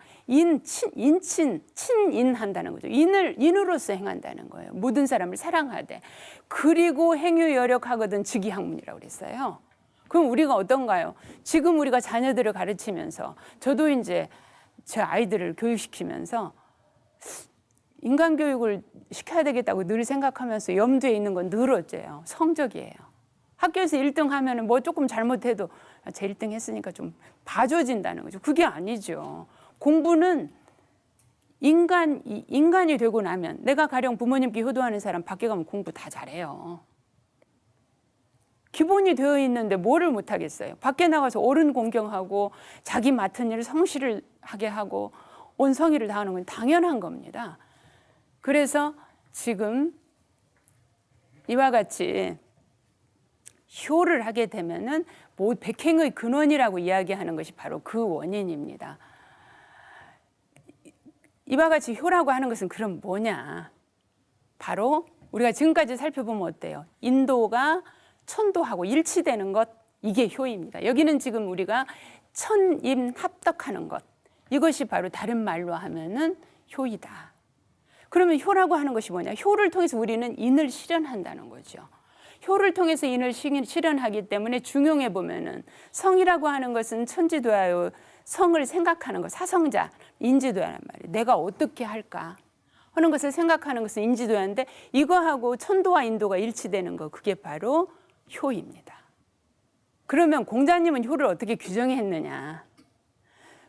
친인한다는 거죠. 인으로서 행한다는 거예요. 모든 사람을 사랑하되. 그리고 행유여력하거든 즉위학문이라고 그랬어요. 그럼 우리가 어떤가요? 지금 우리가 자녀들을 가르치면서 저도 이제 제 아이들을 교육시키면서 인간 교육을 시켜야 되겠다고 늘 생각하면서 염두에 있는 건 늘 어째요? 성적이에요. 학교에서 1등 하면은 뭐 조금 잘못해도 제 1등 했으니까 좀 봐줘진다는 거죠. 그게 아니죠. 공부는 인간이 되고 나면 내가 가령 부모님께 효도하는 사람 밖에 가면 공부 다 잘해요. 기본이 되어 있는데 뭐를 못하겠어요. 밖에 나가서 어른 공경하고 자기 맡은 일을 성실을 하게 하고 온 성의를 다하는 건 당연한 겁니다. 그래서 지금 이와 같이 효를 하게 되면은 백행의 근원이라고 이야기하는 것이 바로 그 원인입니다. 이와 같이 효라고 하는 것은 그럼 뭐냐? 바로 우리가 지금까지 살펴보면 어때요? 인도가 천도하고 일치되는 것, 이게 효입니다. 여기는 지금 우리가 천임합덕하는 것, 이것이 바로 다른 말로 하면은 효이다. 그러면 효라고 하는 것이 뭐냐? 효를 통해서 우리는 인을 실현한다는 거죠. 효를 통해서 인을 실현하기 때문에 중용해 보면은 성이라고 하는 것은 천지도하여 성을 생각하는 것, 사성자, 인지도하는 말이에요. 내가 어떻게 할까 하는 것을 생각하는 것은 인지도하는데 이거하고 천도와 인도가 일치되는 거, 그게 바로 효입니다. 그러면 공자님은 효를 어떻게 규정했느냐?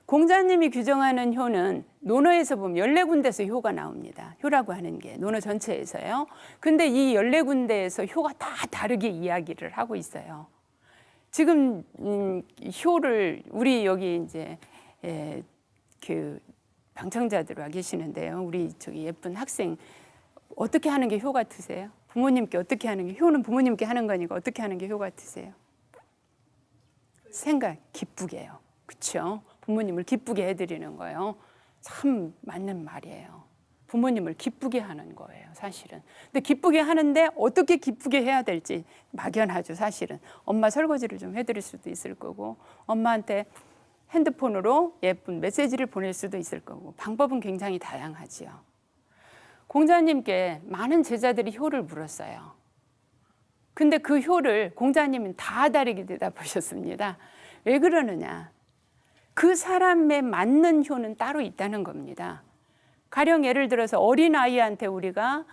공자님이 규정하는 효는 논어에서 보면 14군데에서 효가 나옵니다. 효라고 하는 게 논어 전체에서요. 근데 이 14군데에서 효가 다 다르게 이야기를 하고 있어요. 지금 효를 우리 여기 이제 그 방청자들 와 계시는데요. 우리 저기 예쁜 학생 어떻게 하는 게 효 같으세요? 부모님께 어떻게 하는 게, 효는 부모님께 하는 거니까 어떻게 하는 게 효 같으세요? 생각 기쁘게 해요. 그렇죠? 부모님을 기쁘게 해드리는 거예요. 참 맞는 말이에요. 부모님을 기쁘게 하는 거예요, 사실은. 근데 기쁘게 하는데 어떻게 기쁘게 해야 될지 막연하죠, 사실은. 엄마 설거지를 좀 해드릴 수도 있을 거고, 엄마한테 핸드폰으로 예쁜 메시지를 보낼 수도 있을 거고, 방법은 굉장히 다양하지요. 공자님께 많은 제자들이 효를 물었어요. 근데 그 효를 공자님은 다 다르게 대답하셨습니다. 왜 그러느냐? 그 사람에 맞는 효는 따로 있다는 겁니다. 가령 예를 들어서 어린아이한테 우리가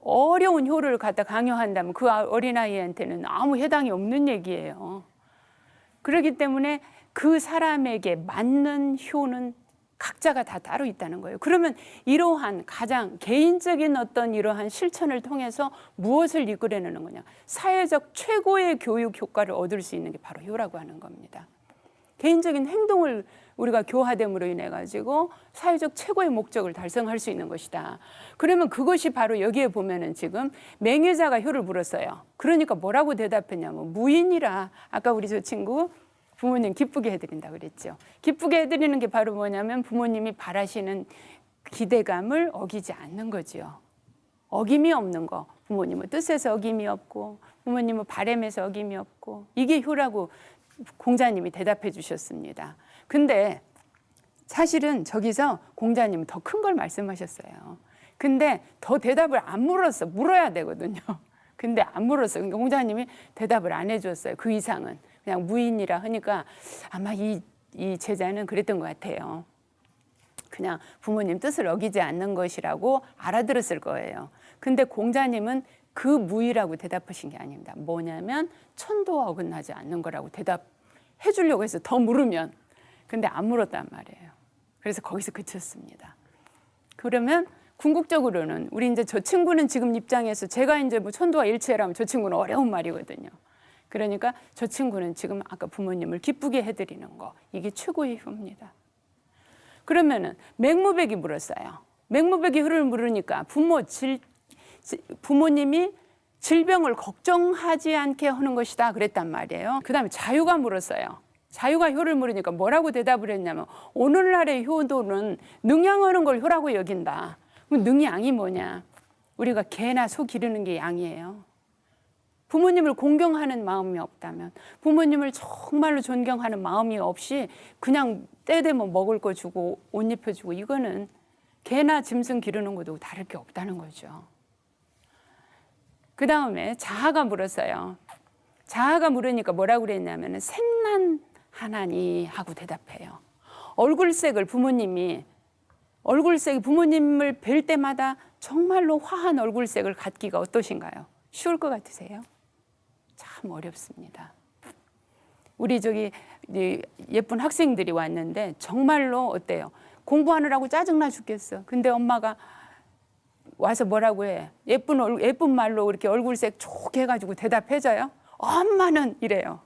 어려운 효를 갖다 강요한다면 그 어린아이한테는 아무 해당이 없는 얘기예요. 그렇기 때문에 그 사람에게 맞는 효는 각자가 다 따로 있다는 거예요. 그러면 이러한 가장 개인적인 어떤 이러한 실천을 통해서 무엇을 이끌어내는 거냐? 사회적 최고의 교육 효과를 얻을 수 있는 게 바로 효라고 하는 겁니다. 개인적인 행동을 우리가 교화됨으로 인해 가지고 사회적 최고의 목적을 달성할 수 있는 것이다. 그러면 그것이 바로 여기에 보면은 지금 맹유자가 효를 물었어요. 그러니까 뭐라고 대답했냐면 무인이라. 아까 우리 저 친구 부모님 기쁘게 해드린다 그랬죠. 기쁘게 해드리는 게 바로 뭐냐면 부모님이 바라시는 기대감을 어기지 않는 거지요. 어김이 없는 거. 부모님은 뜻에서 어김이 없고 부모님은 바람에서 어김이 없고, 이게 효라고 공자님이 대답해 주셨습니다. 근데 사실은 저기서 공자님은 더 큰 걸 말씀하셨어요. 근데 더 대답을 안 물었어. 물어야 되거든요. 근데 안 물었어요. 그러니까 공자님이 대답을 안 해줬어요. 그 이상은. 그냥 무인이라 하니까 아마 이 제자는 그랬던 것 같아요. 그냥 부모님 뜻을 어기지 않는 것이라고 알아들었을 거예요. 근데 공자님은 그 무의라고 대답하신 게 아닙니다. 뭐냐면 천도와 어긋나지 않는 거라고 대답해 주려고 해서 더 물으면, 근데 안 물었단 말이에요. 그래서 거기서 그쳤습니다. 그러면 궁극적으로는 우리 이제 저 친구는 지금 입장에서 제가 이제 뭐 천도와 일체라면 저 친구는 어려운 말이거든요. 그러니까 저 친구는 지금 아까 부모님을 기쁘게 해드리는 거, 이게 최고의 효입니다. 그러면은 맹무백이 물었어요. 맹무백이 효를 물으니까 부모님이 질병을 걱정하지 않게 하는 것이다 그랬단 말이에요. 그 다음에 자유가 물었어요. 자유가 효를 물으니까 뭐라고 대답을 했냐면 오늘날의 효도는 능양하는 걸 효라고 여긴다. 그럼 능양이 뭐냐? 우리가 개나 소 기르는 게 양이에요. 부모님을 공경하는 마음이 없다면, 부모님을 정말로 존경하는 마음이 없이 그냥 때 되면 먹을 거 주고 옷 입혀주고, 이거는 개나 짐승 기르는 것도 다를 게 없다는 거죠. 그 다음에 자아가 물었어요. 자아가 물으니까 뭐라고 그랬냐면 생난하나니 하고 대답해요. 얼굴색을 부모님을 뵐 때마다 정말로 화한 얼굴색을 갖기가 어떠신가요? 쉬울 것 같으세요? 참 어렵습니다. 우리 저기 예쁜 학생들이 왔는데 정말로 어때요? 공부하느라고 짜증나 죽겠어. 근데 엄마가 와서 뭐라고 해? 예쁜 말로 이렇게 얼굴색 좋게 해가지고 대답해줘요. 엄마는 이래요.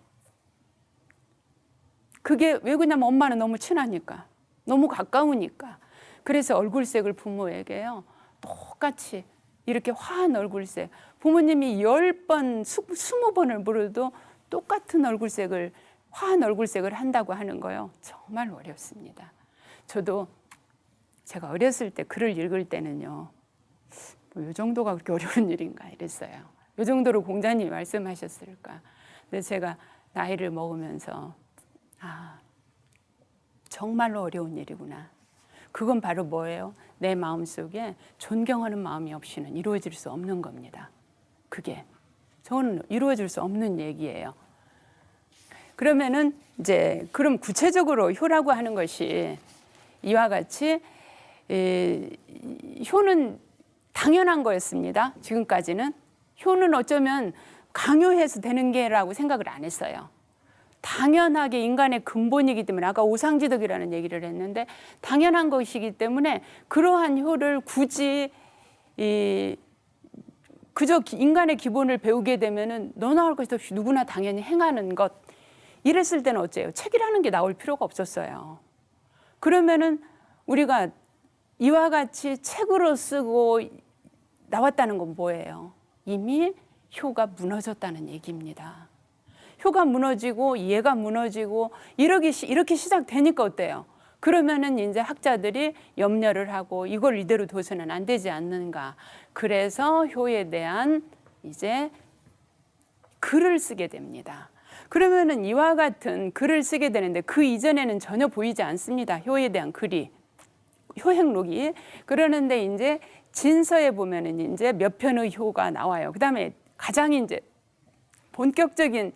그게 왜 그러냐면 엄마는 너무 친하니까, 너무 가까우니까. 그래서 얼굴색을 부모에게요 똑같이 이렇게 화한 얼굴색, 부모님이 10번, 20번을 물어도 똑같은 얼굴색을, 화한 얼굴색을 한다고 하는 거요. 정말 어렵습니다. 저도 제가 어렸을 때 글을 읽을 때는요, 이 정도가 그렇게 어려운 일인가 이랬어요. 이 정도로 공자님이 말씀하셨을까. 근데 제가 나이를 먹으면서 정말로 어려운 일이구나. 그건 바로 뭐예요? 내 마음속에 존경하는 마음이 없이는 이루어질 수 없는 겁니다. 그게 저는 이루어질 수 없는 얘기예요. 그러면은 이제 그럼 구체적으로 효라고 하는 것이 이와 같이 효는 당연한 거였습니다. 지금까지는 효는 어쩌면 강요해서 되는 게라고 생각을 안 했어요. 당연하게 인간의 근본이기 때문에, 아까 오상지덕이라는 얘기를 했는데 당연한 것이기 때문에 그러한 효를 굳이 그저 인간의 기본을 배우게 되면은 너나 할 것 없이 누구나 당연히 행하는 것, 이랬을 때는 어째요? 책이라는 게 나올 필요가 없었어요. 그러면은 우리가 이와 같이 책으로 쓰고 나왔다는 건 뭐예요? 이미 효가 무너졌다는 얘기입니다. 효가 무너지고 이해가 무너지고 이렇게 시작되니까 어때요? 그러면은 이제 학자들이 염려를 하고 이걸 이대로 둬서는 안 되지 않는가. 그래서 효에 대한 이제 글을 쓰게 됩니다. 그러면은 이와 같은 글을 쓰게 되는데 그 이전에는 전혀 보이지 않습니다. 효에 대한 글이. 효행록이. 그러는데 이제 진서에 보면은 이제 몇 편의 효가 나와요. 그다음에 가장 이제 본격적인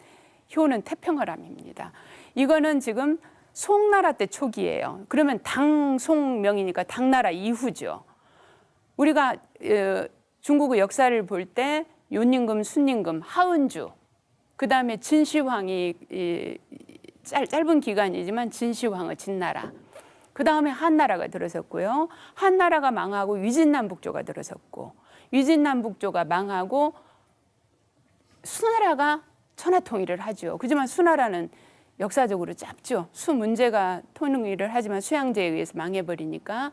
효는 태평어람입니다. 이거는 지금 송나라 때 초기예요. 그러면 당송명이니까 당나라 이후죠. 우리가 중국의 역사를 볼 때 윤임금, 순임금, 하은주, 그다음에 진시황이 짧은 기간이지만 진시황의 진나라. 그다음에 한나라가 들어섰고요. 한나라가 망하고 위진남북조가 들어섰고 위진남북조가 망하고 수나라가 천하통일을 하죠. 그지만 수나라는 역사적으로 짧죠. 수 문제가 통일을 하지만 수양제에 의해서 망해버리니까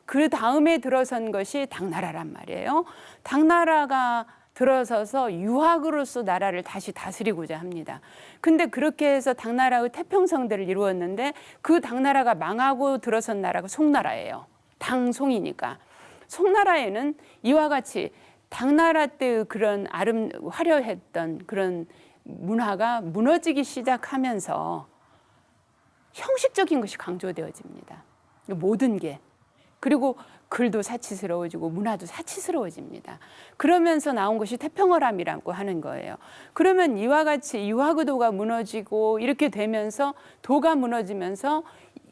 그 다음에 들어선 것이 당나라란 말이에요. 당나라가 들어서서 유학으로서 나라를 다시 다스리고자 합니다. 근데 그렇게 해서 당나라의 태평성대를 이루었는데 그 당나라가 망하고 들어선 나라가 송나라예요. 당송이니까. 송나라에는 이와 같이 당나라 때의 그런 화려했던 그런 문화가 무너지기 시작하면서 형식적인 것이 강조되어집니다. 모든 게. 그리고 글도 사치스러워지고 문화도 사치스러워집니다. 그러면서 나온 것이 태평어람이라고 하는 거예요. 그러면 이와 같이 유화구도가 무너지고 이렇게 되면서 도가 무너지면서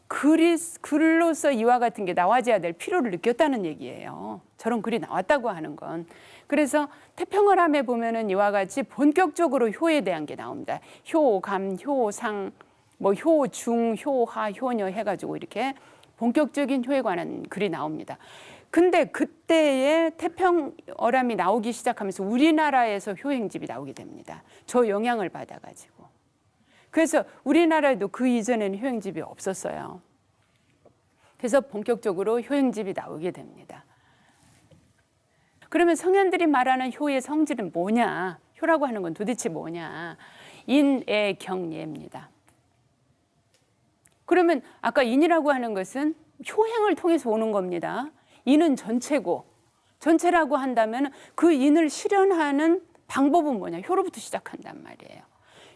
글로서 이와 같은 게 나와줘야 될 필요를 느꼈다는 얘기예요. 저런 글이 나왔다고 하는 건. 그래서 태평어람에 보면은 이와 같이 본격적으로 효에 대한 게 나옵니다. 효감, 효상, 뭐 효중, 효하, 효녀 해가지고 이렇게 본격적인 효에 관한 글이 나옵니다. 근데 그때에 태평어람이 나오기 시작하면서 우리나라에서 효행집이 나오게 됩니다. 저 영향을 받아가지고. 그래서 우리나라에도 그 이전에는 효행집이 없었어요. 그래서 본격적으로 효행집이 나오게 됩니다. 그러면 성현들이 말하는 효의 성질은 뭐냐? 효라고 하는 건 도대체 뭐냐? 인애경예입니다. 그러면 아까 인이라고 하는 것은 효행을 통해서 오는 겁니다. 인은 전체고 전체라고 한다면 그 인을 실현하는 방법은 뭐냐? 효로부터 시작한단 말이에요.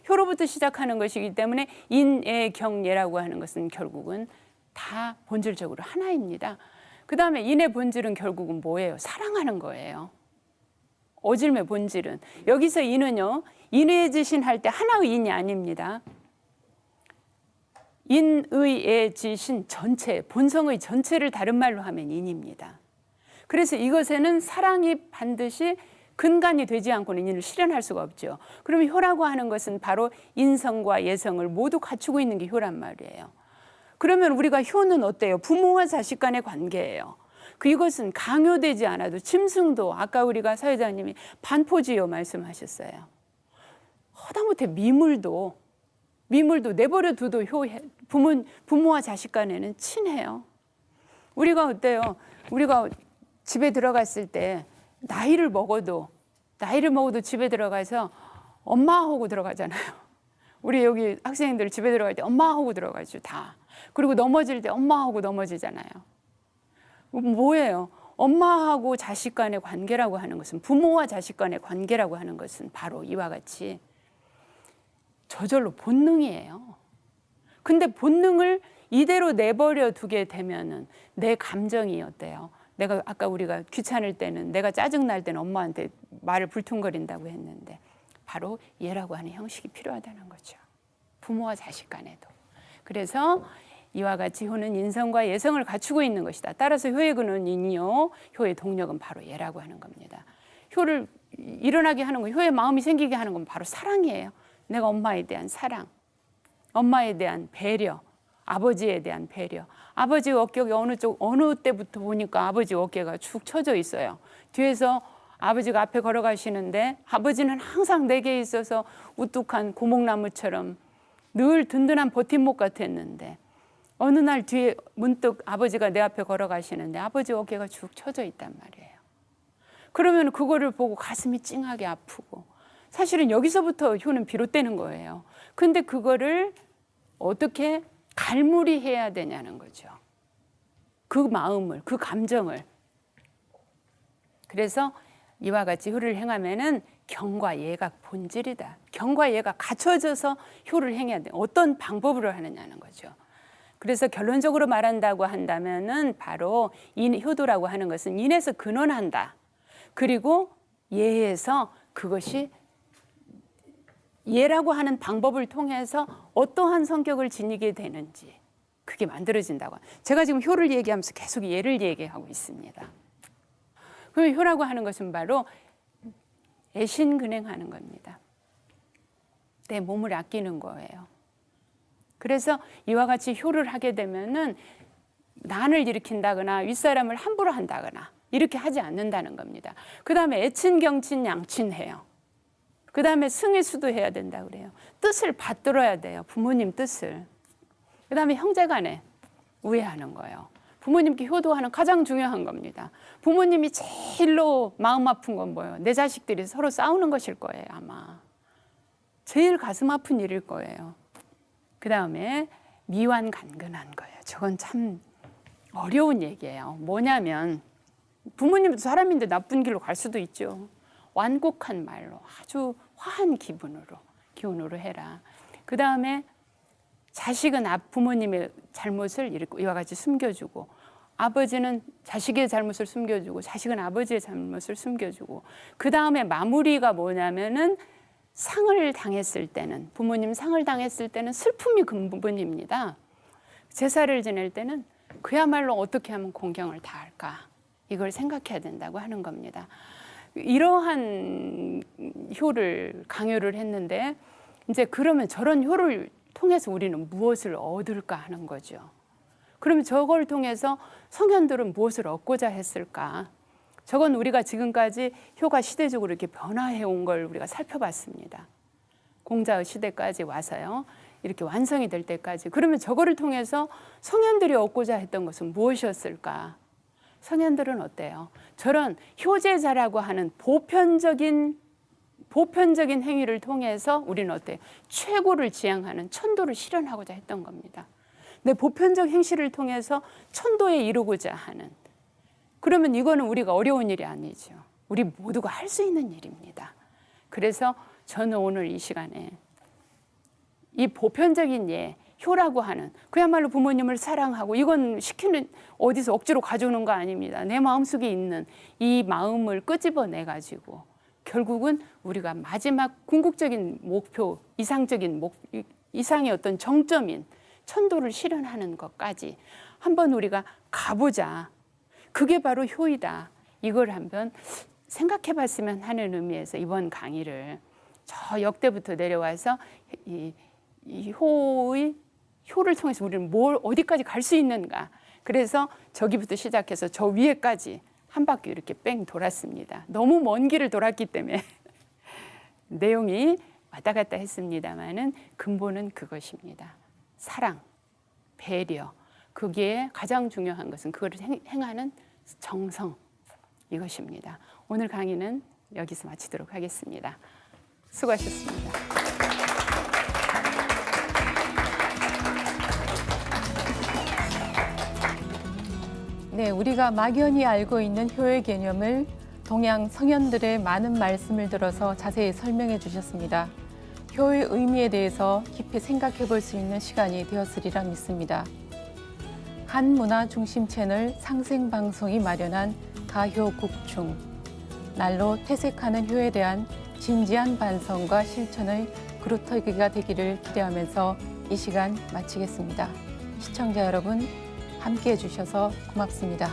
효로부터 시작하는 것이기 때문에 인애경예라고 하는 것은 결국은 다 본질적으로 하나입니다. 그 다음에 인의 본질은 결국은 뭐예요? 사랑하는 거예요. 어질매 본질은. 여기서 인은요. 인의지신 할 때 하나의 인이 아닙니다. 인의애지신 전체, 본성의 전체를 다른 말로 하면 인입니다. 그래서 이것에는 사랑이 반드시 근간이 되지 않고는 인을 실현할 수가 없죠. 그러면 효라고 하는 것은 바로 인성과 예성을 모두 갖추고 있는 게 효란 말이에요. 그러면 우리가 효는 어때요? 부모와 자식 간의 관계예요. 이것은 강요되지 않아도 짐승도 아까 우리가 사회자님이 반포지요 말씀하셨어요. 하다못해 미물도 내버려 둬도 부모와 자식 간에는 친해요. 우리가 어때요? 우리가 집에 들어갔을 때 나이를 먹어도 집에 들어가서 엄마하고 들어가잖아요. 우리 여기 학생들 집에 들어갈 때 엄마하고 들어가죠, 다. 그리고 넘어질 때 엄마하고 넘어지잖아요. 뭐예요? 엄마하고 자식 간의 관계라고 하는 것은, 부모와 자식 간의 관계라고 하는 것은 바로 이와 같이 저절로 본능이에요. 근데 본능을 이대로 내버려 두게 되면은 내 감정이 어때요? 내가 아까 우리가 귀찮을 때는, 내가 짜증 날 때는 엄마한테 말을 불퉁거린다고 했는데 바로 얘라고 하는 형식이 필요하다는 거죠. 부모와 자식 간에도. 그래서 이와 같이 효는 인성과 예성을 갖추고 있는 것이다. 따라서 효의 근원은 인이요, 효의 동력은 바로 얘라고 하는 겁니다. 효를 일어나게 하는 거, 효의 마음이 생기게 하는 건 바로 사랑이에요. 내가 엄마에 대한 사랑, 엄마에 대한 배려, 아버지에 대한 배려. 아버지 어깨가 어느 때부터 보니까 아버지 어깨가 축 처져 있어요. 뒤에서 아버지가 앞에 걸어가시는데 아버지는 항상 내게 있어서 우뚝한 고목나무처럼 늘 든든한 버팀목 같았는데 어느 날 뒤에 문득 아버지가 내 앞에 걸어가시는데 아버지 어깨가 축 처져 있단 말이에요. 그러면 그거를 보고 가슴이 찡하게 아프고 사실은 여기서부터 효는 비롯되는 거예요. 근데 그거를 어떻게 갈무리해야 되냐는 거죠. 그 마음을, 그 감정을. 그래서 이와 같이 효를 행하면은 경과 예가 본질이다. 경과 예가 갖춰져서 효를 행해야 돼. 어떤 방법으로 하느냐는 거죠. 그래서 결론적으로 말한다고 한다면은 바로 효도라고 하는 것은 인에서 근원한다. 그리고 예에서 그것이 예라고 하는 방법을 통해서 어떠한 성격을 지니게 되는지 그게 만들어진다고. 제가 지금 효를 얘기하면서 계속 예를 얘기하고 있습니다. 그럼 효라고 하는 것은 바로 애신근행하는 겁니다. 내 몸을 아끼는 거예요. 그래서 이와 같이 효를 하게 되면은 난을 일으킨다거나 윗사람을 함부로 한다거나 이렇게 하지 않는다는 겁니다. 그 다음에 애친경친 양친해요. 그 다음에 승의수도해야 된다 그래요. 뜻을 받들어야 돼요. 부모님 뜻을. 그 다음에 형제간에 우애하는 거예요. 부모님께 효도하는 가장 중요한 겁니다. 부모님이 제일로 마음 아픈 건 뭐예요? 내 자식들이 서로 싸우는 것일 거예요, 아마. 제일 가슴 아픈 일일 거예요. 그 다음에 미완간근한 거예요. 저건 참 어려운 얘기예요. 뭐냐면 부모님도 사람인데 나쁜 길로 갈 수도 있죠. 완곡한 말로 아주 화한 기운으로 해라. 그 다음에 자식은 부모님의 잘못을 이와 같이 숨겨주고 아버지는 자식의 잘못을 숨겨주고 자식은 아버지의 잘못을 숨겨주고 그 다음에 마무리가 뭐냐면은 상을 당했을 때는 부모님 상을 당했을 때는 슬픔이 근본입니다. 제사를 지낼 때는 그야말로 어떻게 하면 공경을 다할까 이걸 생각해야 된다고 하는 겁니다. 이러한 효를 강요를 했는데 이제 그러면 저런 효를 통해서 우리는 무엇을 얻을까 하는 거죠. 그러면 저걸 통해서 성현들은 무엇을 얻고자 했을까? 저건 우리가 지금까지 효가 시대적으로 이렇게 변화해 온 걸 우리가 살펴봤습니다. 공자의 시대까지 와서요. 이렇게 완성이 될 때까지. 그러면 저거를 통해서 성현들이 얻고자 했던 것은 무엇이었을까? 성현들은 어때요? 저런 효제자라고 하는 보편적인 행위를 통해서 우리는 어때요? 최고를 지향하는 천도를 실현하고자 했던 겁니다. 내 보편적 행실을 통해서 천도에 이루고자 하는. 그러면 이거는 우리가 어려운 일이 아니죠. 우리 모두가 할 수 있는 일입니다. 그래서 저는 오늘 이 시간에 이 보편적인 효라고 하는 그야말로 부모님을 사랑하고 이건 시키는 어디서 억지로 가져오는 거 아닙니다. 내 마음속에 있는 이 마음을 끄집어내 가지고 결국은 우리가 마지막 궁극적인 목표, 이상의 어떤 정점인 천도를 실현하는 것까지 한번 우리가 가보자. 그게 바로 효이다. 이걸 한번 생각해 봤으면 하는 의미에서 이번 강의를 저 역대부터 내려와서 이 효를 통해서 우리는 어디까지 갈 수 있는가. 그래서 저기부터 시작해서 저 위에까지 한 바퀴 이렇게 뺑 돌았습니다. 너무 먼 길을 돌았기 때문에 내용이 왔다 갔다 했습니다마는 근본은 그것입니다. 사랑, 배려, 그게 가장 중요한 것은 그거를 행하는 정성 이것입니다. 오늘 강의는 여기서 마치도록 하겠습니다. 수고하셨습니다. 네, 우리가 막연히 알고 있는 효의 개념을 동양 성현들의 많은 말씀을 들어서 자세히 설명해 주셨습니다. 효의 의미에 대해서 깊이 생각해 볼 수 있는 시간이 되었으리라 믿습니다. 한문화 중심 채널 상생방송이 마련한 가효국중, 날로 퇴색하는 효에 대한 진지한 반성과 실천의 그루터기가 되기를 기대하면서 이 시간 마치겠습니다. 시청자 여러분, 함께해 주셔서 고맙습니다.